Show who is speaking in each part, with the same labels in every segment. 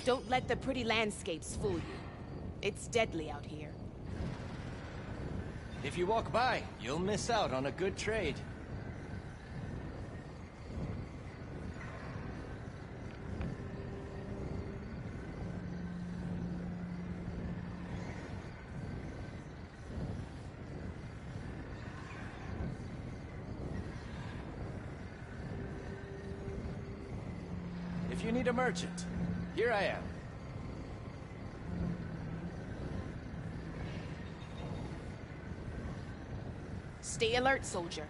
Speaker 1: Don't let the pretty landscapes fool you. It's deadly out here.
Speaker 2: If you walk by, you'll miss out on a good trade. If you need a merchant, here I am.
Speaker 1: Stay alert, soldier.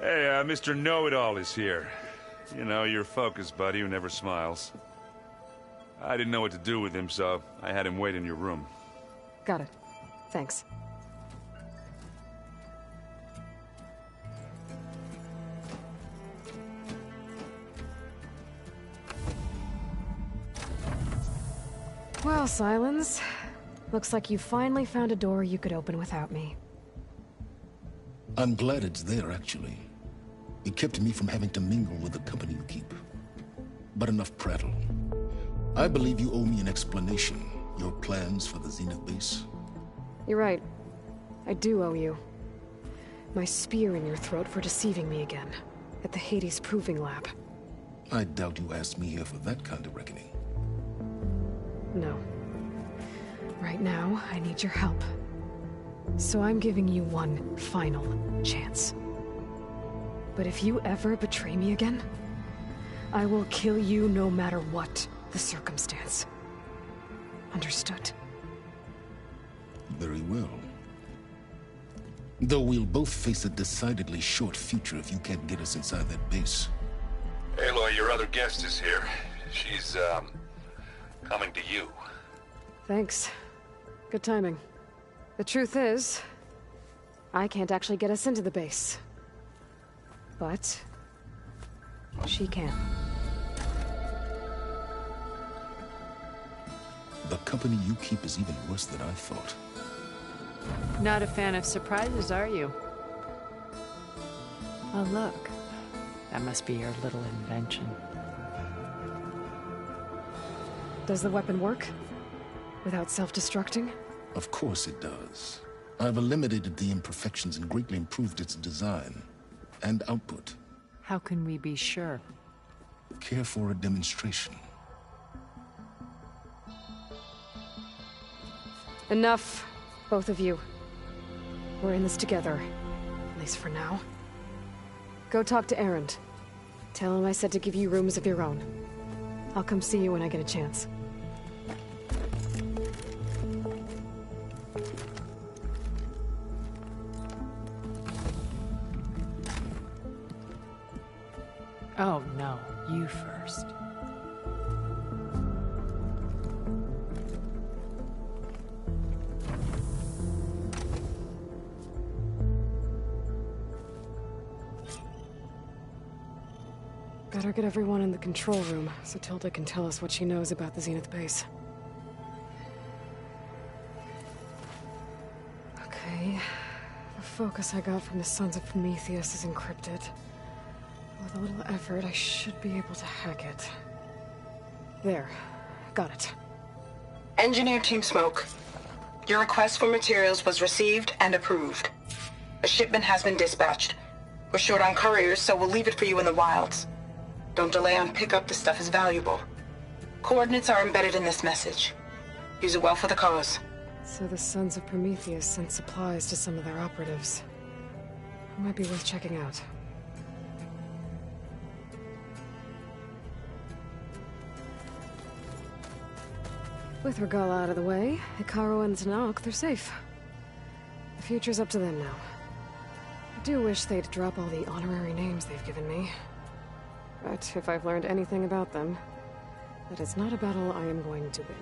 Speaker 3: Hey, Mr. Know-It-All is here. You know, your focus buddy who never smiles. I didn't know what to do with him, so I had him wait in your room.
Speaker 4: Got it. Thanks. Well, Sylens, looks like you finally found a door you could open without me.
Speaker 5: I'm glad it's there, actually. It kept me from having to mingle with the company you keep. But enough prattle. I believe you owe me an explanation. Your plans for the Zenith base.
Speaker 4: You're right. I do owe you. My spear in your throat for deceiving me again. At the Hades Proving Lab.
Speaker 5: I doubt you asked me here for that kind of reckoning.
Speaker 4: No. Right now, I need your help. So I'm giving you one final chance. But if you ever betray me again, I will kill you no matter what the circumstance. Understood?
Speaker 5: Very well. Though we'll both face a decidedly short future if you can't get us inside that base.
Speaker 3: Aloy, your other guest is here. She's, coming to you.
Speaker 4: Thanks. Good timing. The truth is, I can't actually get us into the base. But she can.
Speaker 5: The company you keep is even worse than I thought.
Speaker 6: Not a fan of surprises, are you? Oh, look. That must be your little invention.
Speaker 4: Does the weapon work? Without self-destructing?
Speaker 5: Of course it does. I've eliminated the imperfections and greatly improved its design and output.
Speaker 6: How can we be sure?
Speaker 5: Care for a demonstration?
Speaker 4: Enough, both of you. We're in this together, at least for now. Go talk to Erend. Tell him I said to give you rooms of your own. I'll come see you when I get a chance.
Speaker 6: Oh, no. You first.
Speaker 4: Better get everyone in the control room, so Tilda can tell us what she knows about the Zenith base. Okay. The focus I got from the Sons of Prometheus is encrypted. With a little effort, I should be able to hack it. There. Got it.
Speaker 7: Engineer Team Smoke. Your request for materials was received and approved. A shipment has been dispatched. We're short on couriers, so we'll leave it for you in the wilds. Don't delay on pickup, the stuff is valuable. Coordinates are embedded in this message. Use it well for the cause.
Speaker 4: So the Sons of Prometheus sent supplies to some of their operatives. It might be worth checking out. With Regala out of the way, Ikaru and Tenakth, they're safe. The future's up to them now. I do wish they'd drop all the honorary names they've given me. But if I've learned anything about them, that is not a battle I am going to win.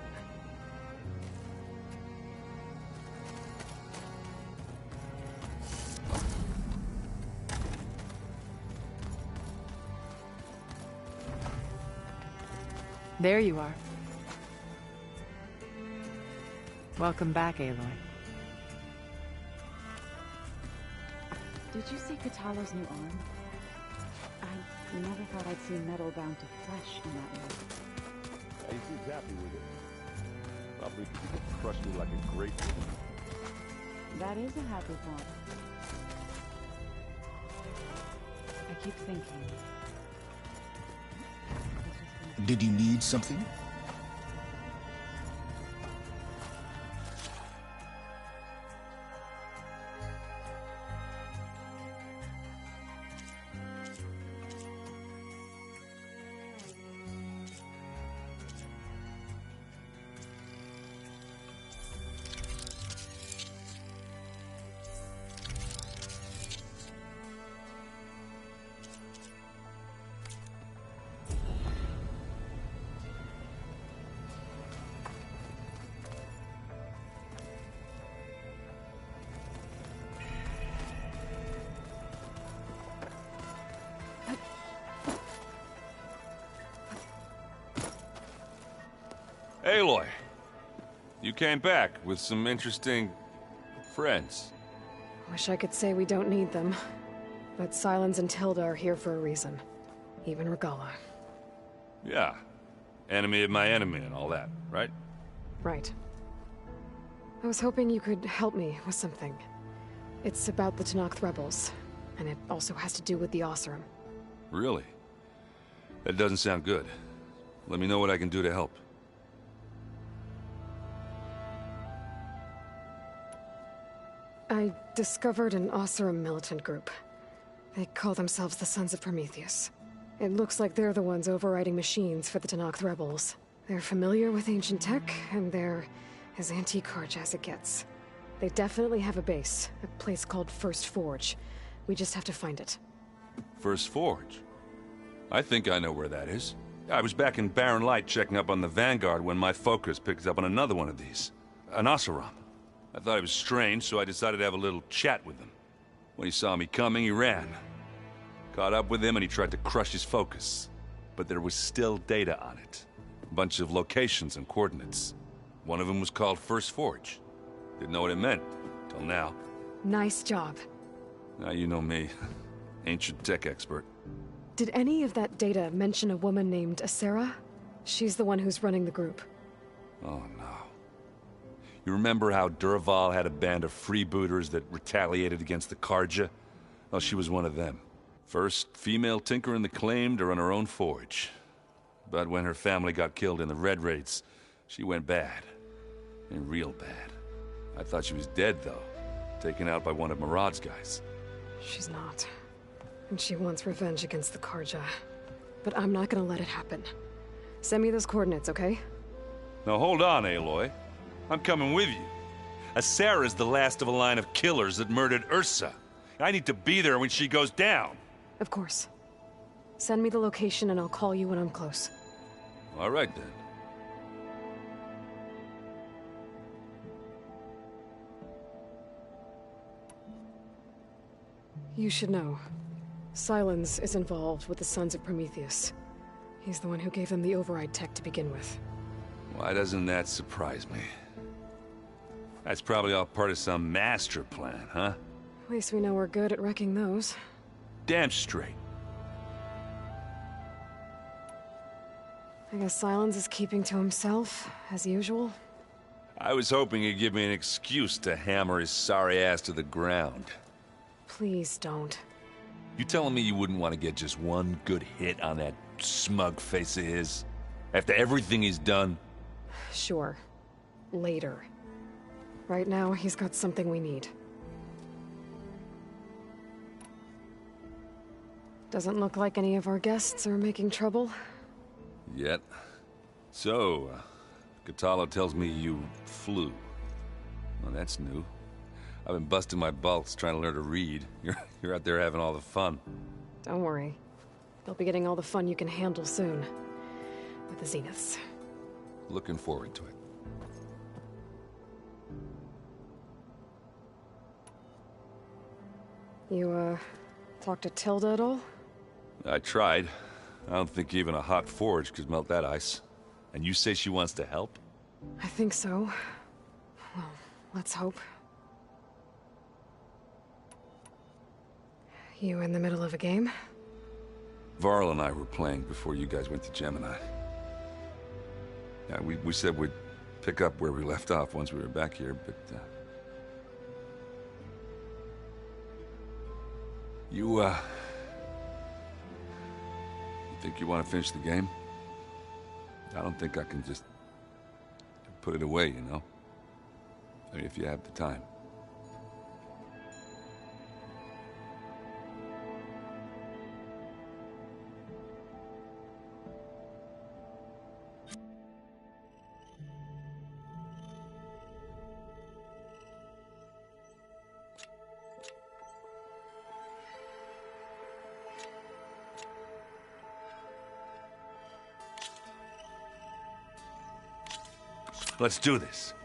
Speaker 6: There you are. Welcome back, Aloy.
Speaker 8: Did you see Katalo's new arm? I never thought I'd see metal bound to flesh in that way.
Speaker 9: He seems happy with it. Probably because he can crush me like a grape.
Speaker 8: That is a happy thought. I keep thinking.
Speaker 5: Did you need something?
Speaker 3: Aloy, you came back with some interesting friends.
Speaker 4: Wish I could say we don't need them. But Sylens and Tilda are here for a reason. Even Regala.
Speaker 3: Yeah. Enemy of my enemy and all that, right?
Speaker 4: Right. I was hoping you could help me with something. It's about the Tenakth rebels, and it also has to do with the Oseram.
Speaker 3: Really? That doesn't sound good. Let me know what I can do to help.
Speaker 4: I discovered an Oseram militant group. They call themselves the Sons of Prometheus. It looks like they're the ones overriding machines for the Tenakth rebels. They're familiar with ancient tech, and they're as anti-Carja as it gets. They definitely have a base, a place called First Forge. We just have to find it.
Speaker 3: First Forge? I think I know where that is. I was back in Barren Light checking up on the Vanguard when my focus picked up on another one of these. An Oseram. I thought it was strange, so I decided to have a little chat with him. When he saw me coming, he ran. Caught up with him and he tried to crush his focus. But there was still data on it. A bunch of locations and coordinates. One of them was called First Forge. Didn't know what it meant, till now.
Speaker 4: Nice job.
Speaker 3: Now you know me. Ancient tech expert.
Speaker 4: Did any of that data mention a woman named Asera? She's the one who's running the group.
Speaker 3: Oh no. You remember how Dervahl had a band of freebooters that retaliated against the Carja? Well, she was one of them. First female tinker in the Claim to run her own forge. But when her family got killed in the Red Raids, she went bad. And real bad. I thought she was dead, though. Taken out by one of Marad's guys.
Speaker 4: She's not. And she wants revenge against the Carja. But I'm not gonna let it happen. Send me those coordinates, okay?
Speaker 3: Now hold on, Aloy. I'm coming with you. Asera's the last of a line of killers that murdered Ursa. I need to be there when she goes down.
Speaker 4: Of course. Send me the location and I'll call you when I'm close.
Speaker 3: All right, then.
Speaker 4: You should know. Sylens is involved with the Sons of Prometheus. He's the one who gave them the override tech to begin with.
Speaker 3: Why doesn't that surprise me? That's probably all part of some master plan, huh?
Speaker 4: At least we know we're good at wrecking those.
Speaker 3: Damn straight.
Speaker 4: I guess Sylens is keeping to himself, as usual.
Speaker 3: I was hoping he'd give me an excuse to hammer his sorry ass to the ground.
Speaker 4: Please don't.
Speaker 3: You telling me you wouldn't want to get just one good hit on that smug face of his? After everything he's done?
Speaker 4: Sure. Later. Right now, he's got something we need. Doesn't look like any of our guests are making trouble.
Speaker 3: Yet. So, Katala tells me you flew. Well, that's new. I've been busting my balls trying to learn to read. You're out there having all the fun.
Speaker 4: Don't worry. You'll be getting all the fun you can handle soon. With the Zeniths.
Speaker 3: Looking forward to it.
Speaker 4: You, talked to Tilda at all?
Speaker 3: I tried. I don't think even a hot forge could melt that ice. And you say she wants to help?
Speaker 4: I think so. Well, let's hope. You in the middle of a game?
Speaker 3: Varl and I were playing before you guys went to Gemini. Yeah, we said we'd pick up where we left off once we were back here, but... You think you want to finish the game? I don't think I can just put it away, you know? I mean, if you have the time. Let's do this.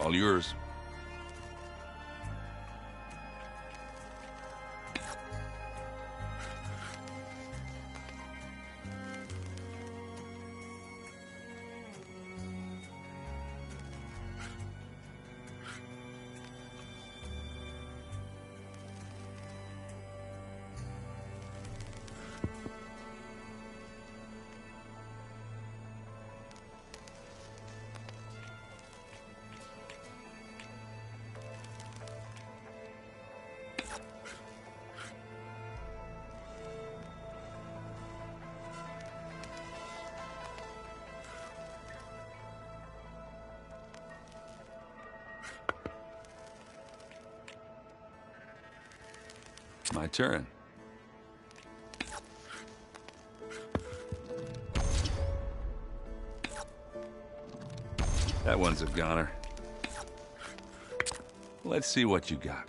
Speaker 3: All yours. My turn. That one's a goner. Let's see what you got.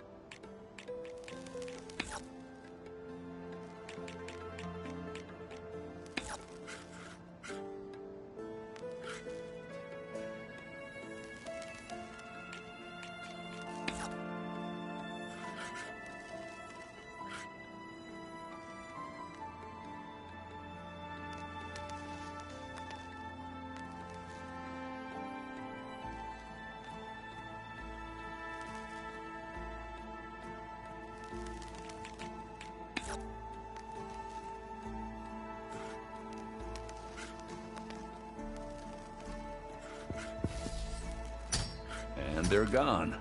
Speaker 3: And they're gone.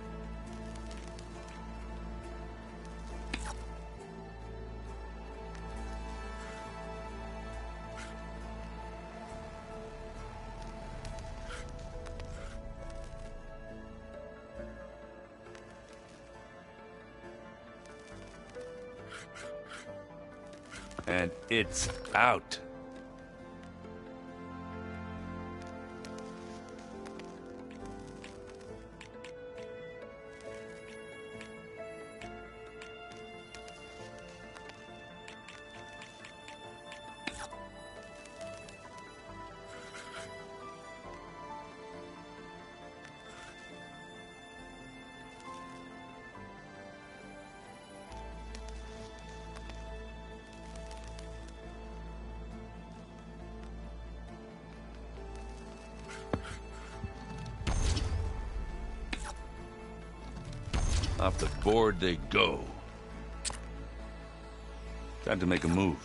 Speaker 3: And it's out. Off the board they go. Time to make a move.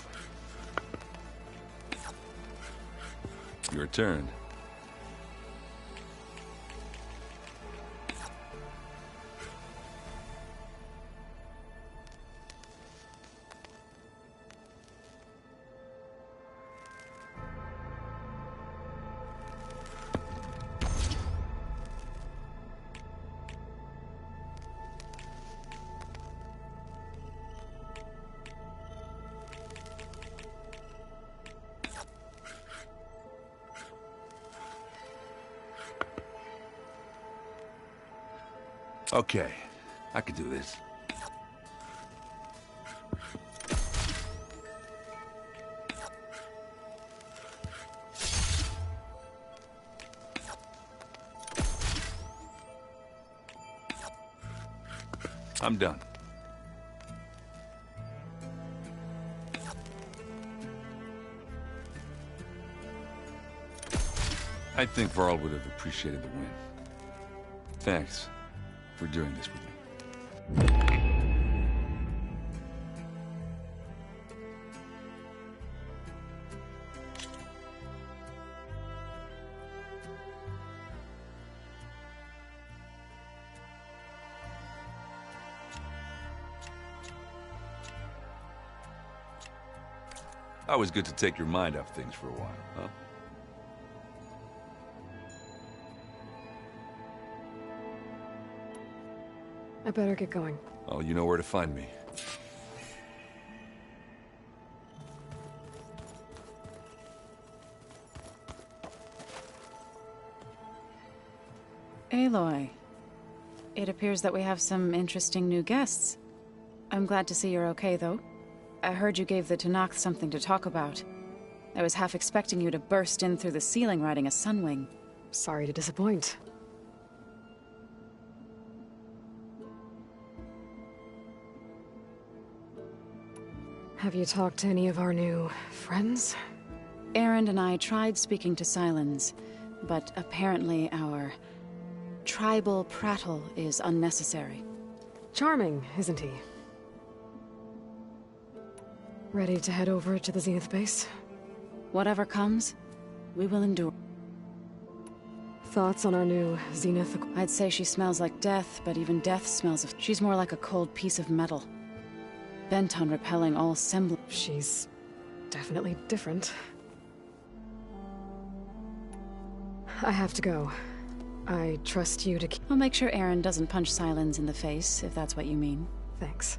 Speaker 3: Your turn. Okay, I could do this. I'm done. I think Varl would have appreciated the win. Thanks for doing this with me. Always good to take your mind off things for a while, huh?
Speaker 4: I better get going.
Speaker 3: Oh, you know where to find me.
Speaker 8: Aloy, it appears that we have some interesting new guests. I'm glad to see you're okay, though. I heard you gave the Tenakth something to talk about. I was half expecting you to burst in through the ceiling riding a Sunwing.
Speaker 4: Sorry to disappoint. Have you talked to any of our new friends?
Speaker 8: Erend and I tried speaking to Sylens, but apparently our tribal prattle is unnecessary.
Speaker 4: Charming, isn't he? Ready to head over to the Zenith base?
Speaker 8: Whatever comes, we will endure.
Speaker 4: Thoughts on our new Zenith?
Speaker 8: I'd say she smells like death, but even death smells of... She's more like a cold piece of metal. Bent on repelling all semblance.
Speaker 4: She's definitely different. I have to go. I trust you to keep...
Speaker 8: I'll make sure Erend doesn't punch Sylens in the face, if that's what you mean.
Speaker 4: Thanks.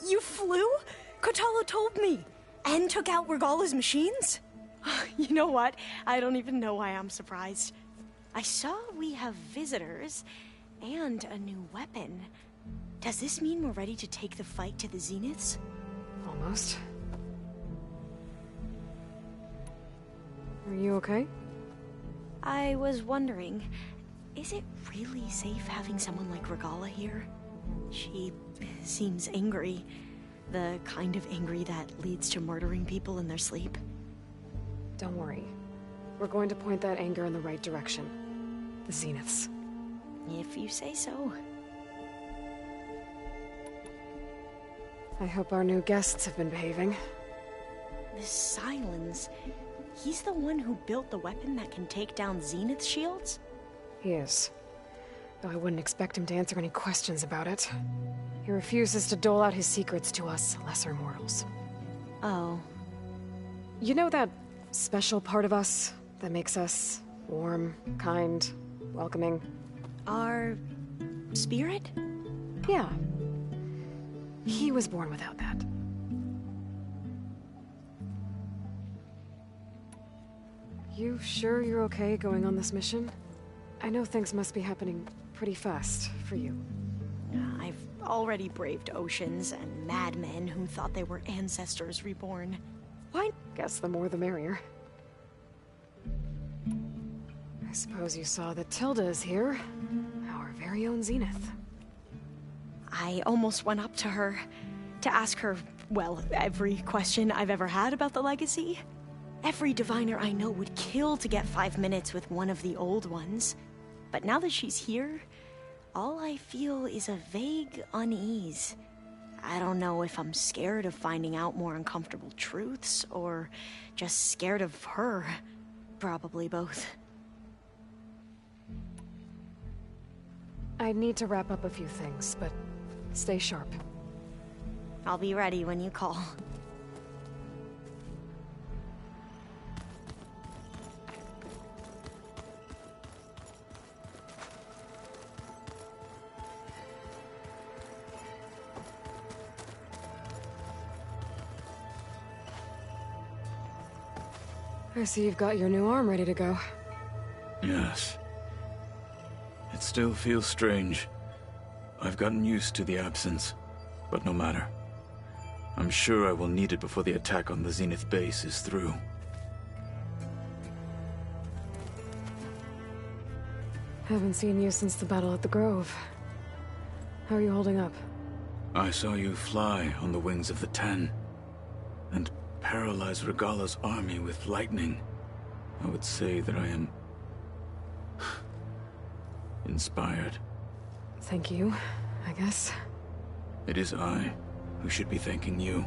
Speaker 10: You flew? Kotallo told me. And took out Regalla's machines? You know what? I don't even know why I'm surprised. I saw we have visitors and a new weapon. Does this mean we're ready to take the fight to the Zeniths?
Speaker 4: Almost. Are you okay?
Speaker 10: I was wondering, is it really safe having someone like Regalla here? She seems angry. The kind of angry that leads to murdering people in their sleep.
Speaker 4: Don't worry. We're going to point that anger in the right direction. The Zeniths.
Speaker 10: If you say so.
Speaker 4: I hope our new guests have been behaving.
Speaker 10: This Sylens, he's the one who built the weapon that can take down Zenith shields?
Speaker 4: He is. Though I wouldn't expect him to answer any questions about it. He refuses to dole out his secrets to us, lesser mortals.
Speaker 10: Oh.
Speaker 4: You know that special part of us that makes us warm, kind, welcoming?
Speaker 10: Our spirit?
Speaker 4: Yeah. He was born without that. You sure you're okay going on this mission? I know things must be happening pretty fast for you.
Speaker 10: I've already braved oceans and madmen who thought they were ancestors reborn.
Speaker 4: What? Guess the more the merrier. I suppose you saw that Tilda is here. Our very own Zenith.
Speaker 10: I almost went up to her to ask her, well, every question I've ever had about the legacy. Every diviner I know would kill to get 5 minutes with one of the old ones. But now that she's here, all I feel is a vague unease. I don't know if I'm scared of finding out more uncomfortable truths, or just scared of her. Probably both.
Speaker 4: I need to wrap up a few things, but stay sharp.
Speaker 10: I'll be ready when you call.
Speaker 4: I see you've got your new arm ready to go.
Speaker 11: Yes. It still feels strange. I've gotten used to the absence, but no matter. I'm sure I will need it before the attack on the Zenith base is through.
Speaker 4: Haven't seen you since the battle at the Grove. How are you holding up?
Speaker 11: I saw you fly on the wings of the Ten, and paralyze Regalla's army with lightning. I would say that I am inspired.
Speaker 4: Thank you, I guess.
Speaker 11: It is I who should be thanking you.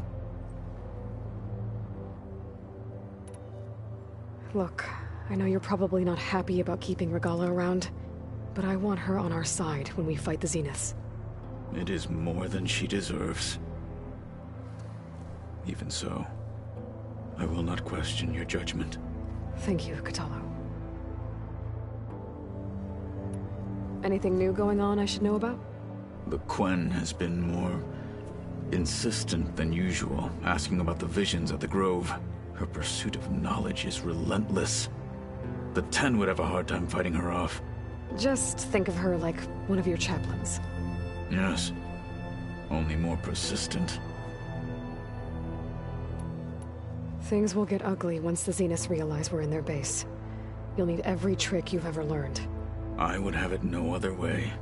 Speaker 4: Look, I know you're probably not happy about keeping Regalla around, but I want her on our side when we fight the Zeniths.
Speaker 11: It is more than she deserves. Even so, I will not question your judgment.
Speaker 4: Thank you, Kotallo. Anything new going on I should know about?
Speaker 11: The Quen has been more insistent than usual, asking about the visions at the Grove. Her pursuit of knowledge is relentless. The Ten would have a hard time fighting her off.
Speaker 4: Just think of her like one of your chaplains.
Speaker 11: Yes, only more persistent.
Speaker 4: Things will get ugly once the Zeniths realize we're in their base. You'll need every trick you've ever learned.
Speaker 11: I would have it no other way.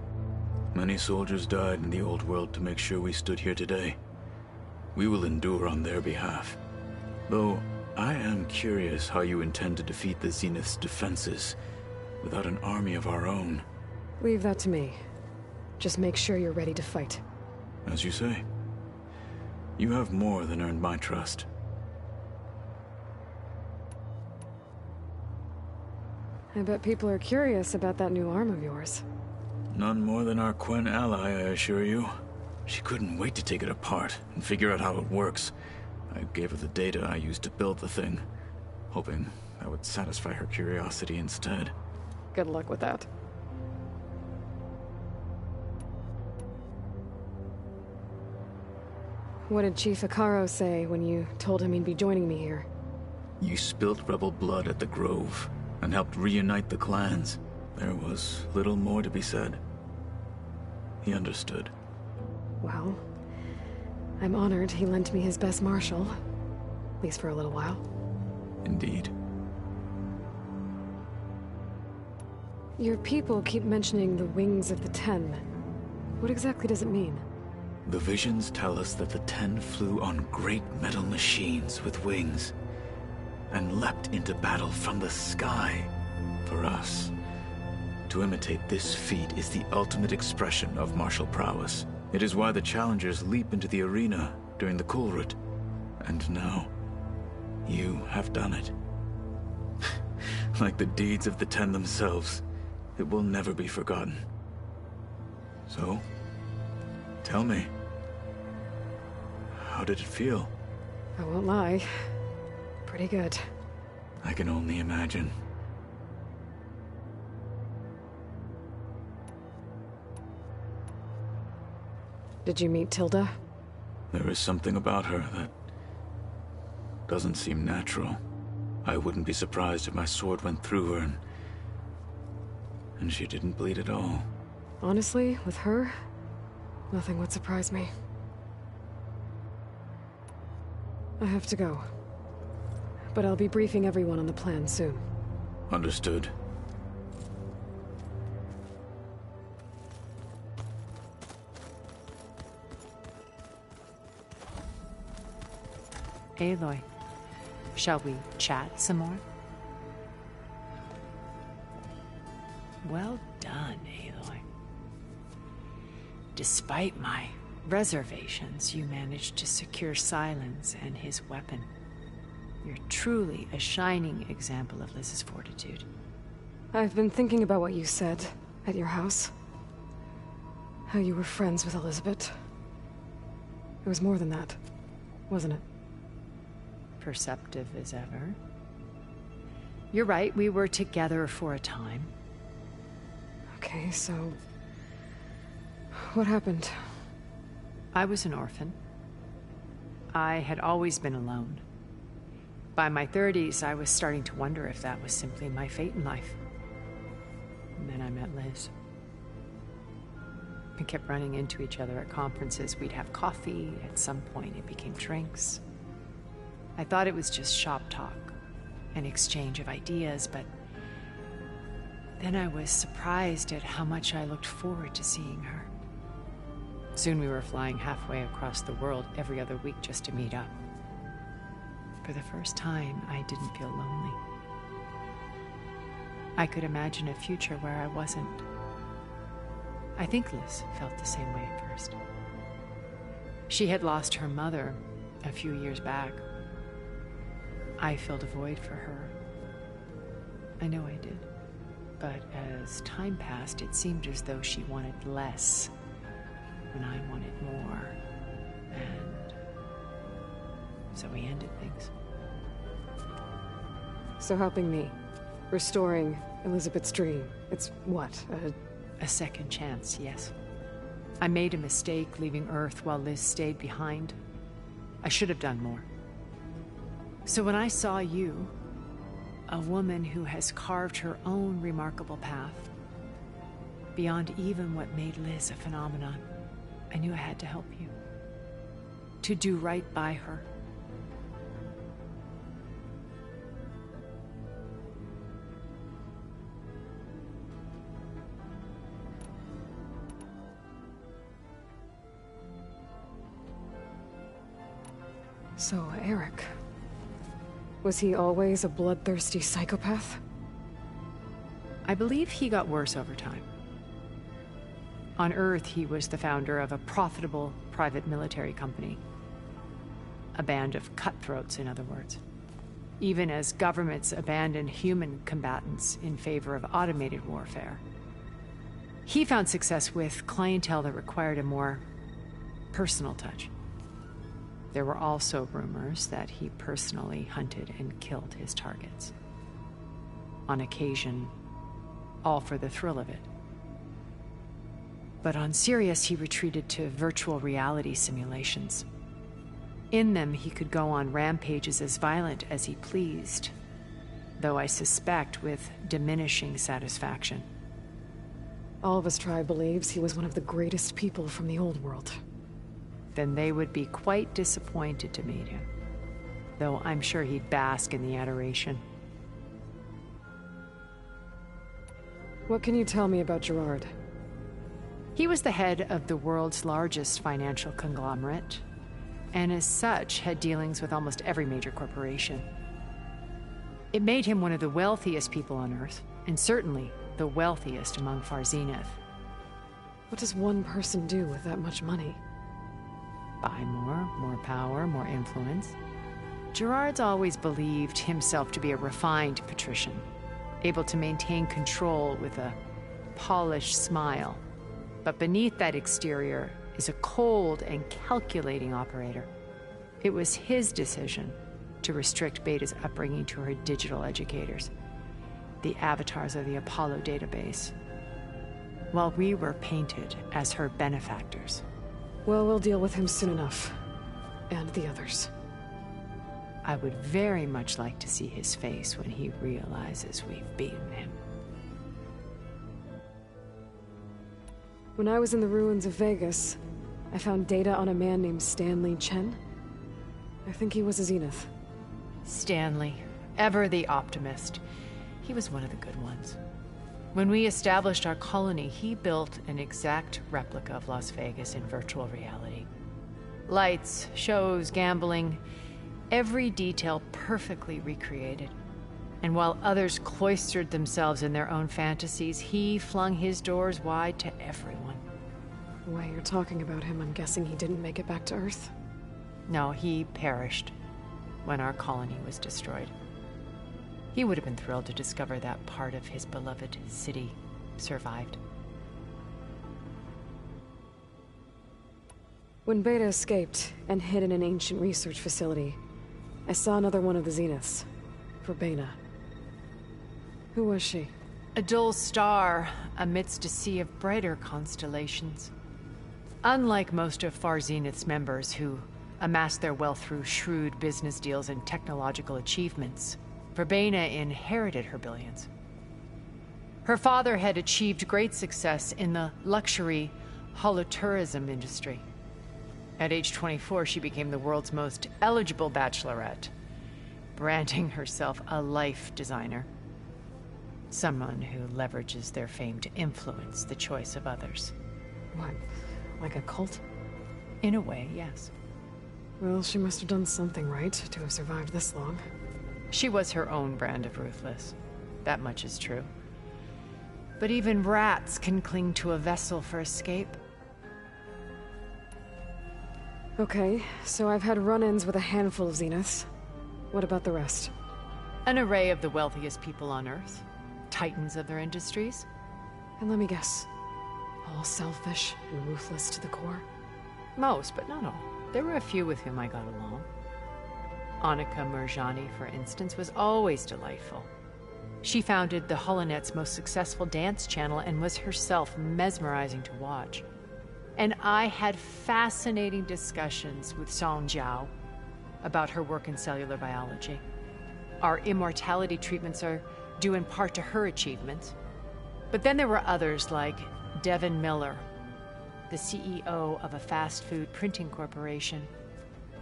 Speaker 11: Many soldiers died in the old world to make sure we stood here today. We will endure on their behalf. Though, I am curious how you intend to defeat the Zenith's defenses without an army of our own.
Speaker 4: Leave that to me. Just make sure you're ready to fight.
Speaker 11: As you say. You have more than earned my trust.
Speaker 4: I bet people are curious about that new arm of yours.
Speaker 11: None more than our Quen ally, I assure you. She couldn't wait to take it apart and figure out how it works. I gave her the data I used to build the thing, hoping that would satisfy her curiosity instead.
Speaker 4: Good luck with that. What did Chief Hekarro say when you told him he'd be joining me here?
Speaker 11: You spilled rebel blood at the Grove and helped reunite the clans. There was little more to be said. He understood.
Speaker 4: Well, I'm honored he lent me his best marshal. At least for a little while.
Speaker 11: Indeed.
Speaker 4: Your people keep mentioning the wings of the Ten. What exactly does it mean?
Speaker 11: The visions tell us that the Ten flew on great metal machines with wings, and leapt into battle from the sky. For us, to imitate this feat is the ultimate expression of martial prowess. It is why the challengers leap into the arena during the Kulrut. And now, you have done it. Like the deeds of the Ten themselves, it will never be forgotten. So, tell me, How did it feel?
Speaker 4: I won't lie. Pretty good.
Speaker 11: I can only imagine.
Speaker 4: Did you meet Tilda?
Speaker 11: There is something about her that doesn't seem natural. I wouldn't be surprised if my sword went through her and she didn't bleed at all.
Speaker 4: Honestly, with her, nothing would surprise me. I have to go. But I'll be briefing everyone on the plan soon.
Speaker 11: Understood.
Speaker 6: Aloy, shall we chat some more? Well done, Aloy. Despite my reservations, you managed to secure Sylens and his weapon. You're truly a shining example of Liz's fortitude.
Speaker 4: I've been thinking about what you said at your house. How you were friends with Elizabeth. It was more than that, wasn't it?
Speaker 6: Perceptive as ever. You're right, we were together for a time.
Speaker 4: Okay, so... what happened?
Speaker 6: I was an orphan. I had always been alone. By my 30s, I was starting to wonder if that was simply my fate in life. And then I met Liz. We kept running into each other at conferences. We'd have coffee. At some point, it became drinks. I thought it was just shop talk, an exchange of ideas, but then I was surprised at how much I looked forward to seeing her. Soon we were flying halfway across the world every other week just to meet up. For the first time, I didn't feel lonely. I could imagine a future where I wasn't. I think Liz felt the same way at first. She had lost her mother a few years back. I filled a void for her. I know I did. But as time passed, it seemed as though she wanted less when I wanted more. And so we ended things.
Speaker 4: So helping me, restoring Elizabeth's dream, it's what,
Speaker 6: a second chance, yes. I made a mistake leaving Earth while Liz stayed behind. I should have done more. So when I saw you, a woman who has carved her own remarkable path, beyond even what made Liz a phenomenon, I knew I had to help you. To do right by her.
Speaker 4: So, Eric... was he always a bloodthirsty psychopath?
Speaker 6: I believe he got worse over time. On Earth, he was the founder of a profitable private military company. A band of cutthroats, in other words. Even as governments abandoned human combatants in favor of automated warfare. He found success with clientele that required a more personal touch. There were also rumors that he personally hunted and killed his targets. On occasion, all for the thrill of it. But on Sirius, he retreated to virtual reality simulations. In them, he could go on rampages as violent as he pleased, though I suspect with diminishing satisfaction.
Speaker 4: Alva's tribe believes he was one of the greatest people from the old world.
Speaker 6: Then they would be quite disappointed to meet him, though I'm sure he'd bask in the adoration.
Speaker 4: What can you tell me about Gerard?
Speaker 6: He was the head of the world's largest financial conglomerate, and as such had dealings with almost every major corporation. It made him one of the wealthiest people on Earth, and certainly the wealthiest among Far Zenith.
Speaker 4: What does one person do with that much money?
Speaker 6: Buy more power, more influence. Gerard's always believed himself to be a refined patrician, able to maintain control with a polished smile. But beneath that exterior is a cold and calculating operator. It was his decision to restrict Beta's upbringing to her digital educators, the avatars of the Apollo database, while we were painted as her benefactors.
Speaker 4: Well, we'll deal with him soon enough. And the others.
Speaker 6: I would very much like to see his face when he realizes we've beaten him.
Speaker 4: When I was in the ruins of Vegas, I found data on a man named Stanley Chen. I think he was a Zenith.
Speaker 6: Stanley, ever the optimist. He was one of the good ones. When we established our colony, he built an exact replica of Las Vegas in virtual reality. Lights, shows, gambling, every detail perfectly recreated. And while others cloistered themselves in their own fantasies, he flung his doors wide to everyone.
Speaker 4: The way you're talking about him, I'm guessing he didn't make it back to Earth?
Speaker 6: No, he perished when our colony was destroyed. He would have been thrilled to discover that part of his beloved city survived.
Speaker 4: When Beta escaped and hid in an ancient research facility, I saw another one of the Zeniths, Verbena. Who was she?
Speaker 6: A dull star amidst a sea of brighter constellations. Unlike most of Far Zenith's members who amassed their wealth through shrewd business deals and technological achievements, Verbena inherited her billions. Her father had achieved great success in the luxury holotourism industry. At age 24, she became the world's most eligible bachelorette, branding herself a life designer. Someone who leverages their fame to influence the choice of others.
Speaker 4: What? Like a cult?
Speaker 6: In a way, yes.
Speaker 4: Well, she must have done something right to have survived this long.
Speaker 6: She was her own brand of ruthless. That much is true. But even rats can cling to a vessel for escape.
Speaker 4: Okay, so I've had run-ins with a handful of Zeniths. What about the rest?
Speaker 6: An array of the wealthiest people on Earth. Titans of their industries.
Speaker 4: And let me guess. All selfish and ruthless to the core?
Speaker 6: Most, but not all. There were a few with whom I got along. Annika Murjani, for instance, was always delightful. She founded the HoloNet's most successful dance channel and was herself mesmerizing to watch. And I had fascinating discussions with Song Jiao about her work in cellular biology. Our immortality treatments are due in part to her achievements. But then there were others like Devin Miller, the CEO of a fast food printing corporation.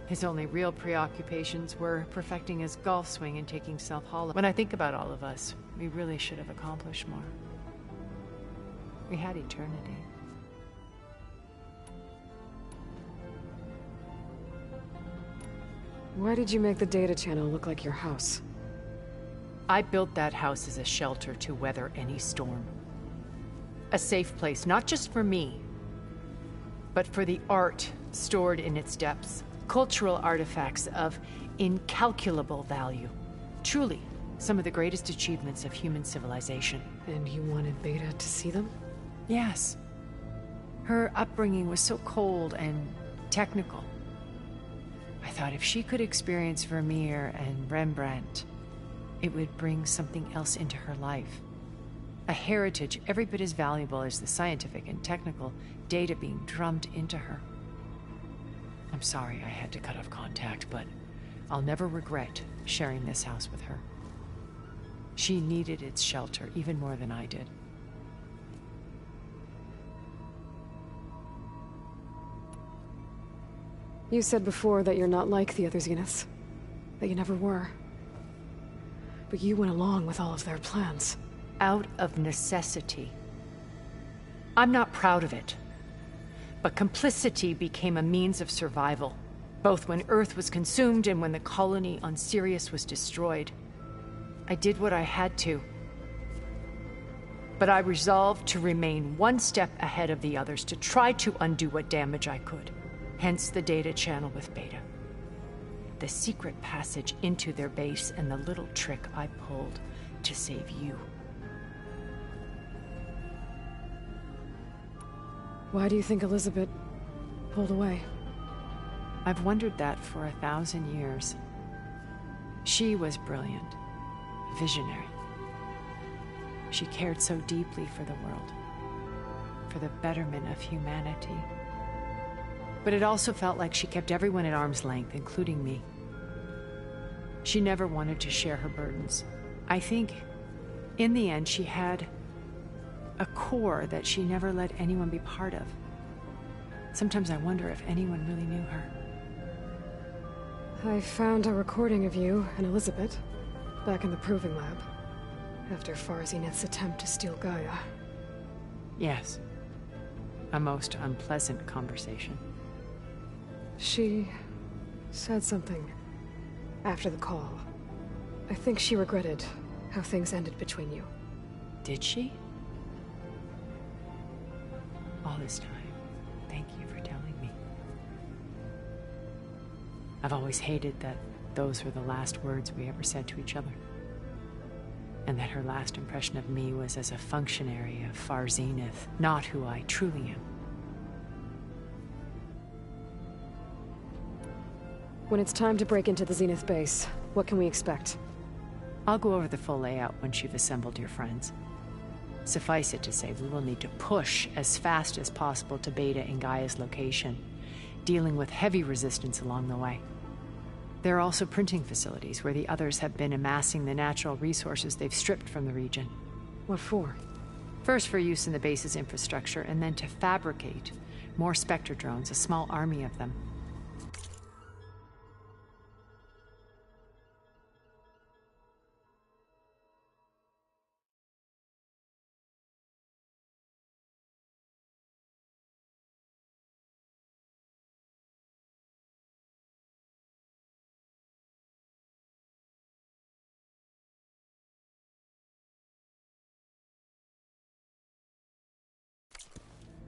Speaker 6: His only real preoccupations were perfecting his golf swing and taking self-hollow. When I think about all of us, we really should have accomplished more. We had eternity.
Speaker 4: Why did you make the data channel look like your house?
Speaker 6: I built that house as a shelter to weather any storm. A safe place, not just for me, but for the art stored in its depths. Cultural artifacts of incalculable value. Truly, some of the greatest achievements of human civilization.
Speaker 4: And you wanted Beta to see them?
Speaker 6: Yes. Her upbringing was so cold and technical. I thought if she could experience Vermeer and Rembrandt, it would bring something else into her life. A heritage every bit as valuable as the scientific and technical data being drummed into her. I'm sorry I had to cut off contact, but I'll never regret sharing this house with her. She needed its shelter even more than I did.
Speaker 4: You said before that you're not like the other Zeniths. That you never were. But you went along with all of their plans.
Speaker 6: Out of necessity. I'm not proud of it. But complicity became a means of survival, both when Earth was consumed and when the colony on Sirius was destroyed. I did what I had to. But I resolved to remain one step ahead of the others, to try to undo what damage I could. Hence the data channel with Beta. The secret passage into their base and the little trick I pulled to save you.
Speaker 4: Why do you think Elizabeth pulled away?
Speaker 6: I've wondered that for 1,000 years. She was brilliant, visionary. She cared so deeply for the world, for the betterment of humanity. But it also felt like she kept everyone at arm's length, including me. She never wanted to share her burdens. I think, in the end, she had a core that she never let anyone be part of. Sometimes I wonder if anyone really knew her.
Speaker 4: I found a recording of you and Elizabeth back in the Proving Lab after Farzineth's attempt to steal Gaia.
Speaker 6: Yes. A most unpleasant conversation.
Speaker 4: She said something after the call. I think she regretted how things ended between you.
Speaker 6: Did she? All this time, thank you for telling me. I've always hated that those were the last words we ever said to each other. And that her last impression of me was as a functionary of Far Zenith, not who I truly am.
Speaker 4: When it's time to break into the Zenith base, what can we expect?
Speaker 6: I'll go over the full layout once you've assembled your friends. Suffice it to say, we will need to push as fast as possible to Beta and Gaia's location, dealing with heavy resistance along the way. There are also printing facilities where the others have been amassing the natural resources they've stripped from the region.
Speaker 4: What for?
Speaker 6: First for use in the base's infrastructure, and then to fabricate more Spectre drones, a small army of them.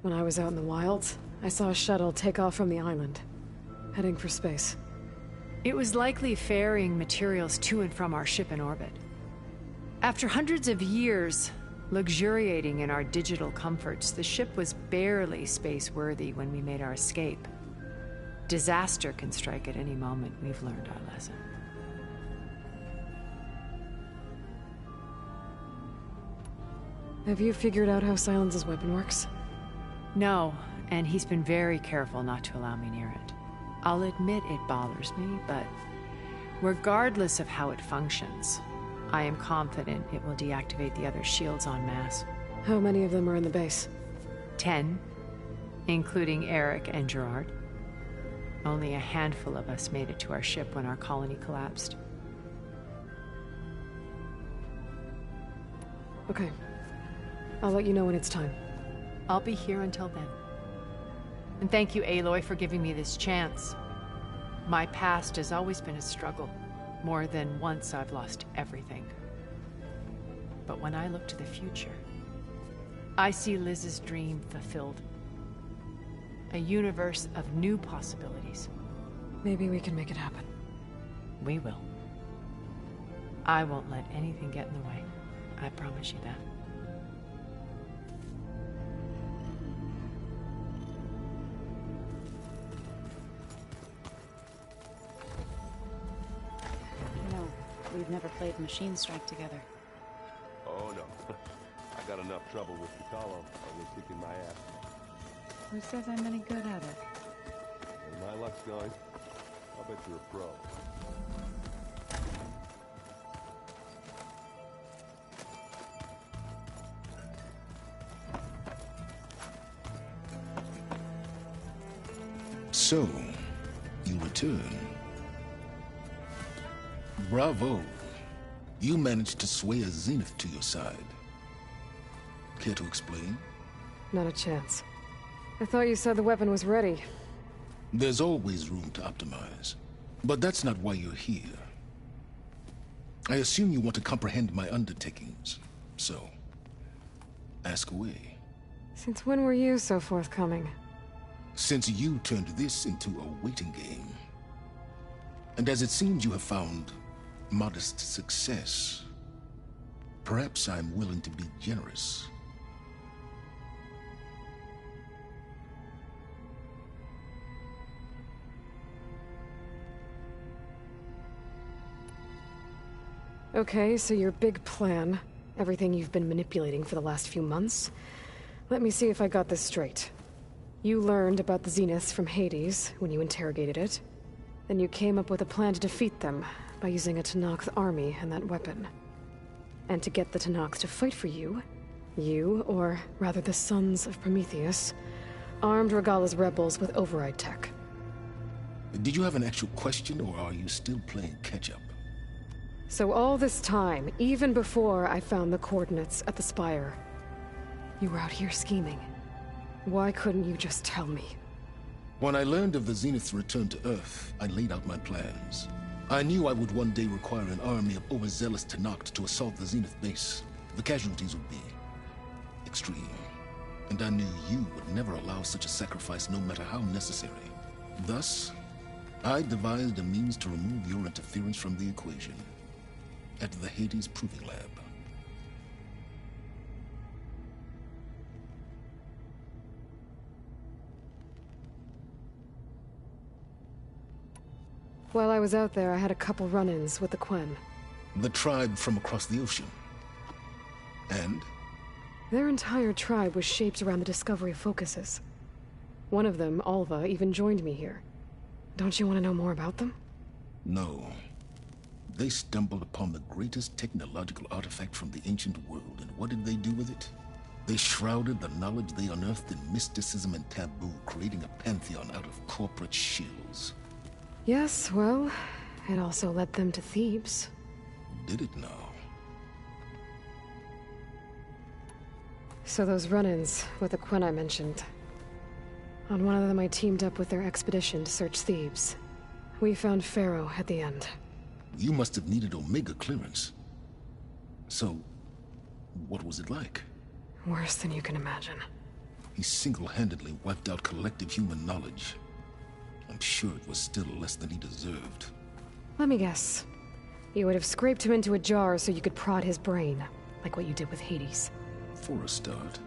Speaker 4: When I was out in the wilds, I saw a shuttle take off from the island, heading for space.
Speaker 6: It was likely ferrying materials to and from our ship in orbit. After hundreds of years luxuriating in our digital comforts, the ship was barely space-worthy when we made our escape. Disaster can strike at any moment. We've learned our lesson.
Speaker 4: Have you figured out how Silence's weapon works?
Speaker 6: No, and he's been very careful not to allow me near it. I'll admit it bothers me, but regardless of how it functions, I am confident it will deactivate the other shields en masse.
Speaker 4: How many of them are in the base?
Speaker 6: 10, including Eric and Gerard. Only a handful of us made it to our ship when our colony collapsed.
Speaker 4: Okay. I'll let you know when it's time.
Speaker 6: I'll be here until then. And thank you, Aloy, for giving me this chance. My past has always been a struggle. More than once I've lost everything. But when I look to the future, I see Liz's dream fulfilled. A universe of new possibilities.
Speaker 4: Maybe we can make it happen.
Speaker 6: We will. I won't let anything get in the way. I promise you that.
Speaker 8: We've never played Machine Strike together.
Speaker 9: Oh, no. I got enough trouble with Kotallo. I was kicking my ass.
Speaker 8: Who says I'm any good at it?
Speaker 9: And my luck's going. I'll bet you're a pro.
Speaker 5: So, you return. Bravo. You managed to sway a Zenith to your side. Care to explain?
Speaker 4: Not a chance. I thought you said the weapon was ready.
Speaker 5: There's always room to optimize. But that's not why you're here. I assume you want to comprehend my undertakings. So, ask away.
Speaker 4: Since when were you so forthcoming?
Speaker 5: Since you turned this into a waiting game. And as it seems you have found modest success, perhaps I'm willing to be generous.
Speaker 4: Okay, so your big plan, everything you've been manipulating for the last few months. Let me see if I got this straight. You learned about the Zeniths from Hades when you interrogated it. Then you came up with a plan to defeat them by using a Tenakth army and that weapon. And to get the Tenakth to fight for you, or rather the Sons of Prometheus, armed Regalla's rebels with override tech.
Speaker 5: Did you have an actual question, or are you still playing catch-up?
Speaker 4: So all this time, even before I found the coordinates at the Spire, you were out here scheming. Why couldn't you just tell me?
Speaker 5: When I learned of the Zenith's return to Earth, I laid out my plans. I knew I would one day require an army of overzealous Tenakth to assault the Zenith base. The casualties would be extreme. And I knew you would never allow such a sacrifice, no matter how necessary. Thus, I devised a means to remove your interference from the equation at the Hades Proving Lab.
Speaker 4: While I was out there, I had a couple run-ins with the Quen.
Speaker 5: The tribe from across the ocean. And?
Speaker 4: Their entire tribe was shaped around the discovery of focuses. One of them, Alva, even joined me here. Don't you want to know more about them?
Speaker 5: No. They stumbled upon the greatest technological artifact from the ancient world, and what did they do with it? They shrouded the knowledge they unearthed in mysticism and taboo, creating a pantheon out of corporate shills.
Speaker 4: Yes, well, it also led them to Thebes.
Speaker 5: Did it now?
Speaker 4: So those run-ins with the Quen I mentioned. On one of them I teamed up with their expedition to search Thebes. We found Pharaoh at the end.
Speaker 5: You must have needed Omega clearance. So, what was it like?
Speaker 4: Worse than you can imagine.
Speaker 5: He single-handedly wiped out collective human knowledge. I'm sure it was still less than he deserved.
Speaker 4: Let me guess. You would have scraped him into a jar so you could prod his brain, like what you did with Hades.
Speaker 5: For a start.